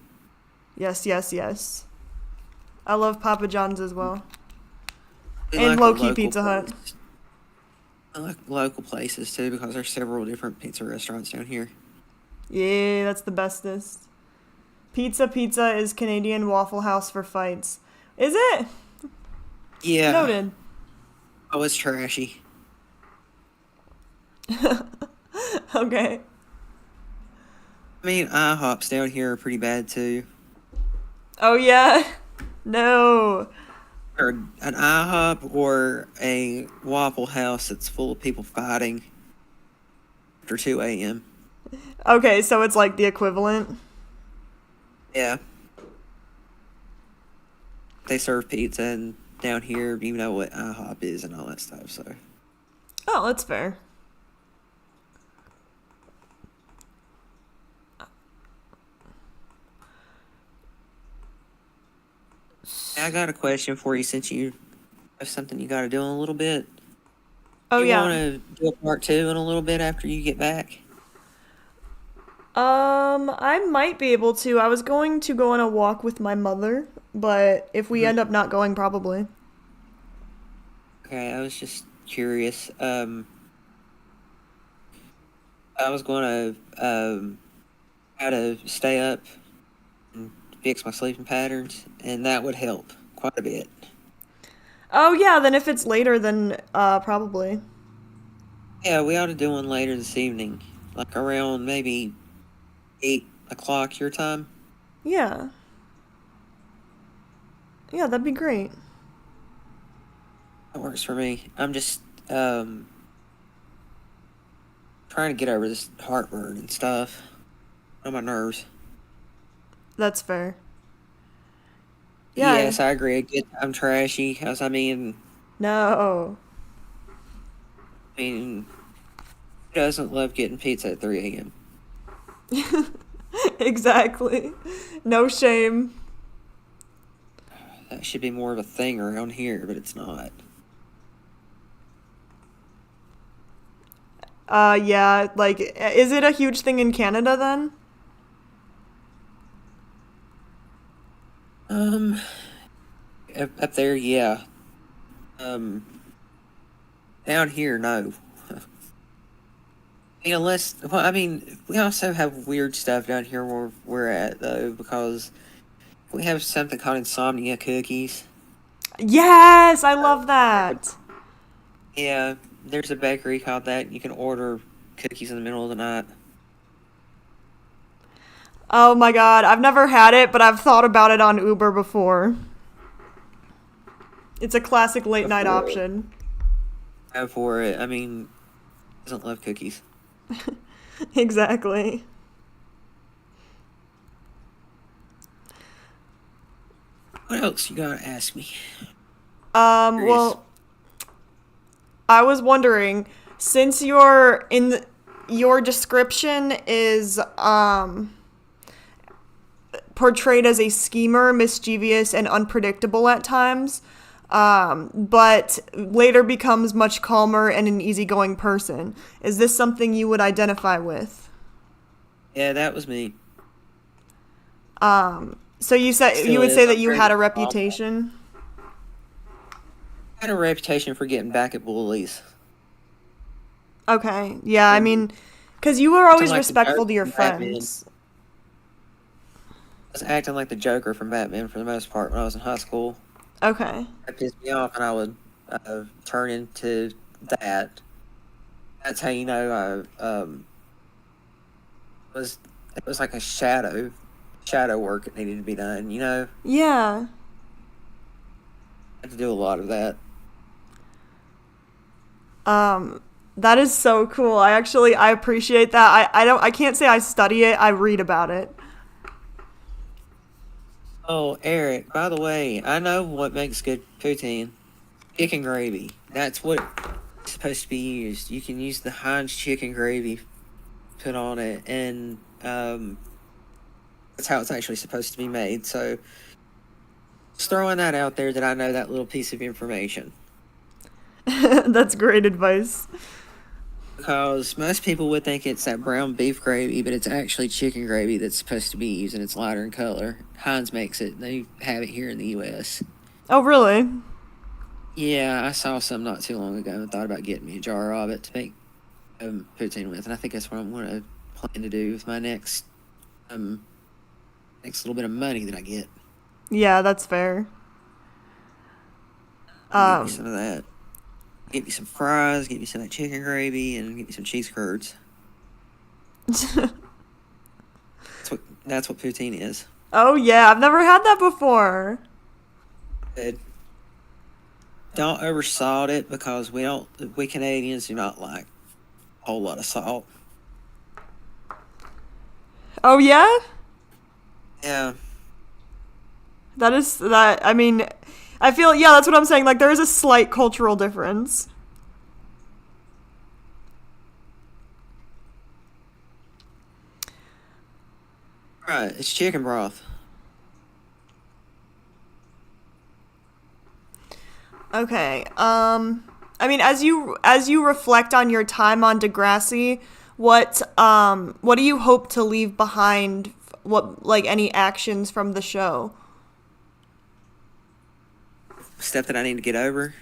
Yes, yes, yes. I love Papa John's as well. We And like low-key local Pizza Hut. places. I like local places too, because there's several different pizza restaurants down here. Yeah, that's the bestest. Pizza is Canadian Waffle House for fights. Is it? Yeah. Noted. Oh, it's trashy. Okay. I mean, IHOPs down here are pretty bad too. Oh yeah. No. Or an IHOP or a Waffle House that's full of people fighting after 2 a.m. Okay, so it's like the equivalent. Yeah. They serve pizza and down here, you know what IHOP is and all that stuff, so. Oh, that's fair. I got a question for you since you have something you got to do in a little bit. Oh you yeah. want to do a part 2 in a little bit after you get back? I might be able to. I was going to go on a walk with my mother, but if we end up not going, probably. Okay, I was just curious. I was going to try to stay up and fix my sleeping patterns, and that would help quite a bit. Oh yeah, then if it's later, then probably. Yeah, we ought to do one later this evening, like around maybe 8 o'clock your time. Yeah. Yeah, that'd be great. That works for me. I'm just trying to get over this heartburn and stuff. on my nerves. That's fair. Yeah. Yes, I agree. I'm trashy. Cause No. I mean, who doesn't love getting pizza at 3 a.m.? Exactly. No shame. That should be more of a thing around here, but it's not. Yeah, like, is it a huge thing in Canada then? Um, up there, yeah. Um, down here, no. Unless, well, I mean, we also have weird stuff down here where we're at, though, because we have something called insomnia cookies. Yes, I love that. Yeah, there's a bakery called that. You can order cookies in the middle of the night. Oh my god, I've never had it, but I've thought about it on Uber before. It's a classic late night option. Go for it. I mean, who doesn't love cookies? Exactly. What else you gotta ask me? Well, I was wondering, since your description is portrayed as a schemer, mischievous, and unpredictable at times, but later becomes much calmer and an easygoing person. Is this something you would identify with? Yeah, that was me. So you said Still you would is. say that I'm you very had a calm. reputation? I had a reputation for getting back at bullies. Okay. Yeah, I mean, because you were always like the respectful Joker to your from Batman. friends. I was acting like the Joker from Batman for the most part when I was in high school. Okay. That pissed me off, and I would turn into that. That's how you know was it was like a shadow work that needed to be done. You know, Yeah. I had to do a lot of that. That is so cool. I appreciate that. I can't say I study it. I read about it. Oh, Eric, by the way, I know what makes good poutine. Chicken gravy. That's what it's supposed to be used. You can use the Heinz chicken gravy put on it, and that's how it's actually supposed to be made. So, just throwing that out there that I know that little piece of information. That's great advice. Because most people would think it's that brown beef gravy, but it's actually chicken gravy that's supposed to be used, and it's lighter in color. Heinz makes it. They have it here in the U.S. Oh, really? Yeah, I saw some not too long ago and thought about getting me a jar of it to make poutine with, and I think that's what I'm going to plan to do with my next little bit of money that I get. Yeah, that's fair. Get me some of that. Get me some fries, get me some of that chicken gravy, and get me some cheese curds. That's what poutine is. Oh yeah, I've never had that before. Good. Don't oversalt it because we Canadians do not like a whole lot of salt. Oh yeah? Yeah. I mean, I feel, yeah, that's what I'm saying. Like, there is a slight cultural difference. Right, it's chicken broth. Okay. I mean, as you reflect on your time on Degrassi, what do you hope to leave behind? What, like, any actions from the show? Stuff that I need to get over.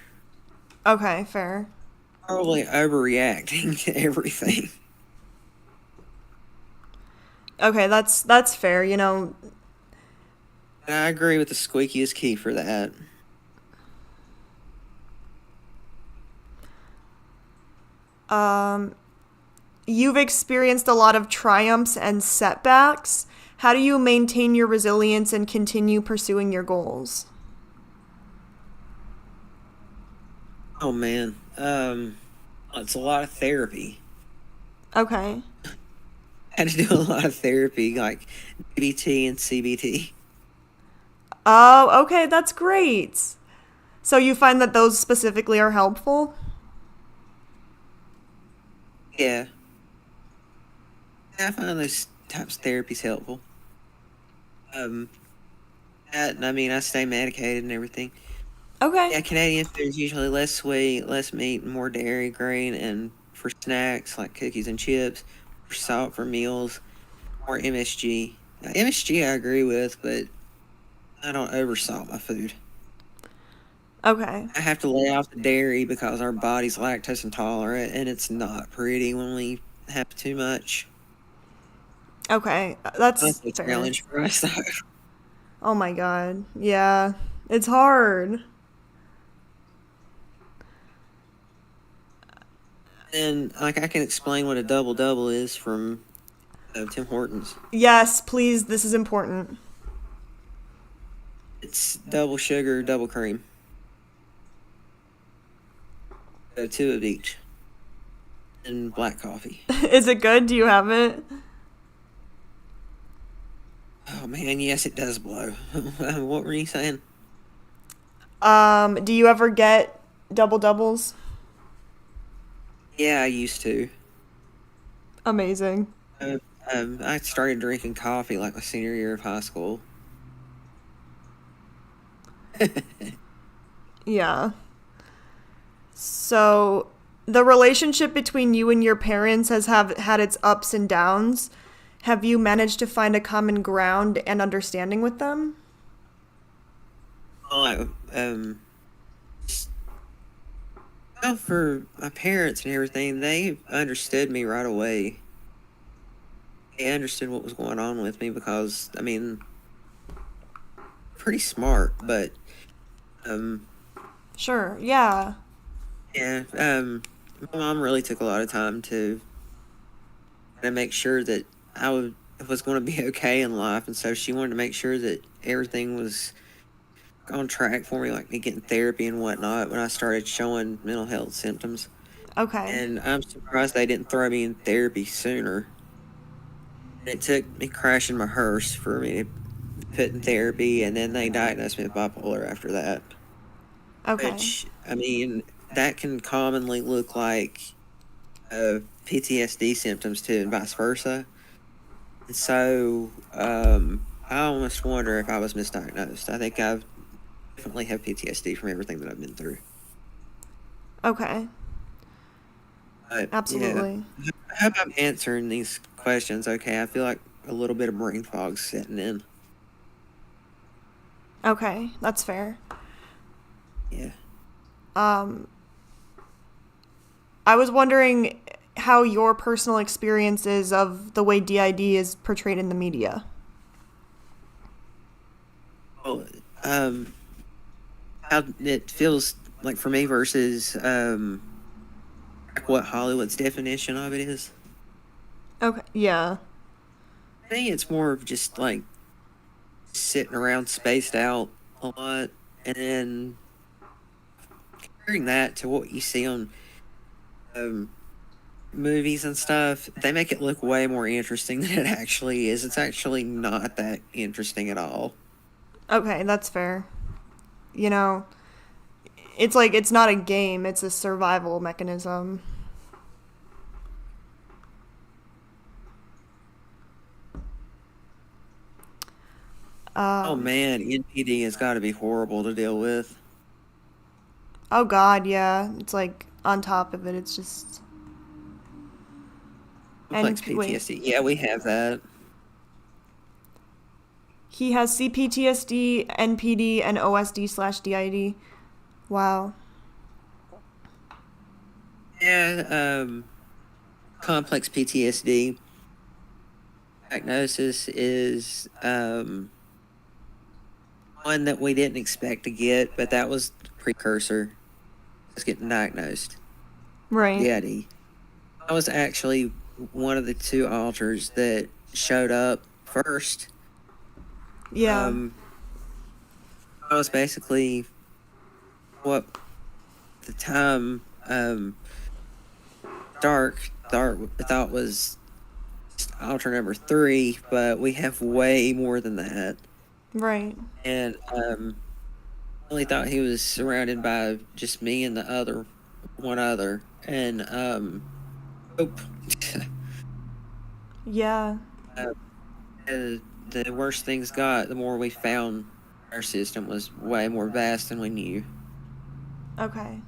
Okay, fair. Probably overreacting to everything. Okay, that's fair, you know. And I agree with the squeaky is key for that. You've experienced a lot of triumphs and setbacks. How do you maintain your resilience and continue pursuing your goals? Oh man, it's a lot of therapy. Okay. had to do a lot of therapy, like DBT and CBT. Oh, okay, that's great. So you find that those specifically are helpful? Yeah. I find those types of therapies helpful. Um, that, and I mean, I stay medicated and everything. Okay. Yeah, Canadian food is usually less sweet, less meat, and more dairy, grain, and for snacks like cookies and chips, for salt for meals, more MSG. Now, MSG I agree with, but I don't oversalt my food. Okay. I have to lay off the dairy because our body's lactose intolerant, and it's not pretty when we have too much. Okay. That's That's a fair. challenge for us. Oh my god. Yeah. It's hard. And like I can explain what a double double is from Tim Hortons. Yes, please. This is important. It's double sugar, double cream. Two of each. And black coffee. Is it good? Do you have it? Oh man, yes, it does blow. What were you saying? Do you ever get double doubles? Yeah, I used to. Amazing. I started drinking coffee like my senior year of high school. Yeah. So, the relationship between you and your parents has had its ups and downs. Have you managed to find a common ground and understanding with them? Well, well, for my parents and everything, they understood me right away. They understood what was going on with me because, I mean, pretty smart, but, Sure. Yeah. yeah, my mom really took a lot of time to make sure that was going to be okay in life, and so she wanted to make sure that everything was on track for me, like me getting therapy and whatnot when I started showing mental health symptoms. Okay. And I'm surprised they didn't throw me in therapy sooner. It took me crashing my hearse for me to put in therapy, and then they diagnosed me with bipolar after that. Okay. Which, I mean, that can commonly look like PTSD symptoms too, and vice versa. And so, I almost wonder if I was misdiagnosed. I think I definitely have PTSD from everything that I've been through. Okay. But, Absolutely. yeah, I hope I'm answering these questions okay. I feel like a little bit of brain fog's setting in. Okay. That's fair. Yeah. I was wondering how your personal experiences of the way DID is portrayed in the media. Well, how it feels like for me versus like what Hollywood's definition of it is. Okay. Yeah. I think it's more of just like sitting around spaced out a lot, and then comparing that to what you see on movies and stuff, they make it look way more interesting than it actually is. It's actually not that interesting at all. Okay, that's fair. You know, it's like it's not a game, it's a survival mechanism. Oh man, NPD has got to be horrible to deal with. Oh god, yeah. It's like on top of it, it's just Complex and wait, PTSD. Yeah, we have that. he has CPTSD, NPD, and OSD/DID. Wow. Yeah, complex PTSD diagnosis is one that we didn't expect to get, but that was the precursor. Was getting diagnosed. Right. DID. I was actually one of the two alters that showed up first. Yeah. I was basically what the time thought was altar number 3, but we have way more than that. Right. And I really thought he was surrounded by just me and the one other. And nope. Yeah. The worse things got, the more we found our system was way more vast than we knew. Okay.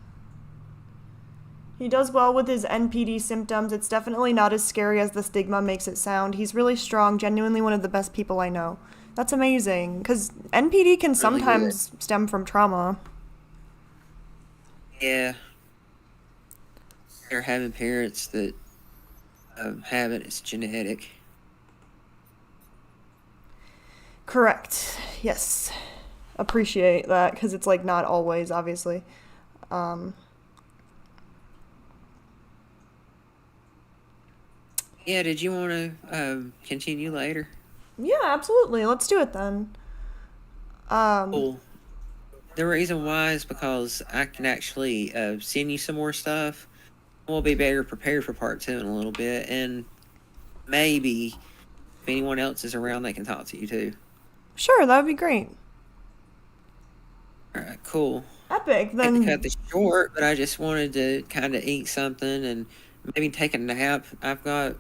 He does well with his NPD symptoms. It's definitely not as scary as the stigma makes it sound. He's really strong, genuinely one of the best people I know. That's amazing, because NPD can sometimes stem from trauma. Yeah. They're having parents that have it, it's genetic. Correct. Yes. Appreciate that, because it's like not always, obviously. Yeah, did you want to continue later? Yeah, absolutely. Let's do it then. Cool. The reason why is because I can actually send you some more stuff. We'll be better prepared for part 2 in a little bit, and maybe if anyone else is around, they can talk to you too. Sure, that would be great. All right, cool. Epic. I had to cut Then this short, but I just wanted to kind of eat something and maybe take a nap. I've got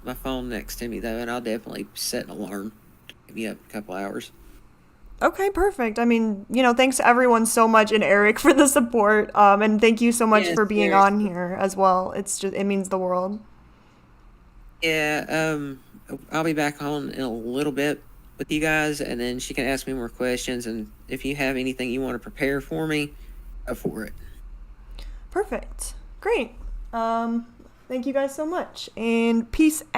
my phone next to me though, and I'll definitely set an alarm to give me up a couple hours. okay, perfect. I mean, thanks to everyone so much and Eric for the support. And thank you so much Yes, for being Eric. on here as well. It means the world. Yeah, I'll be back on in a little bit with you guys, and then she can ask me more questions. And if you have anything you want to prepare for me, go for it. Perfect. Great. Thank you guys so much, and peace out.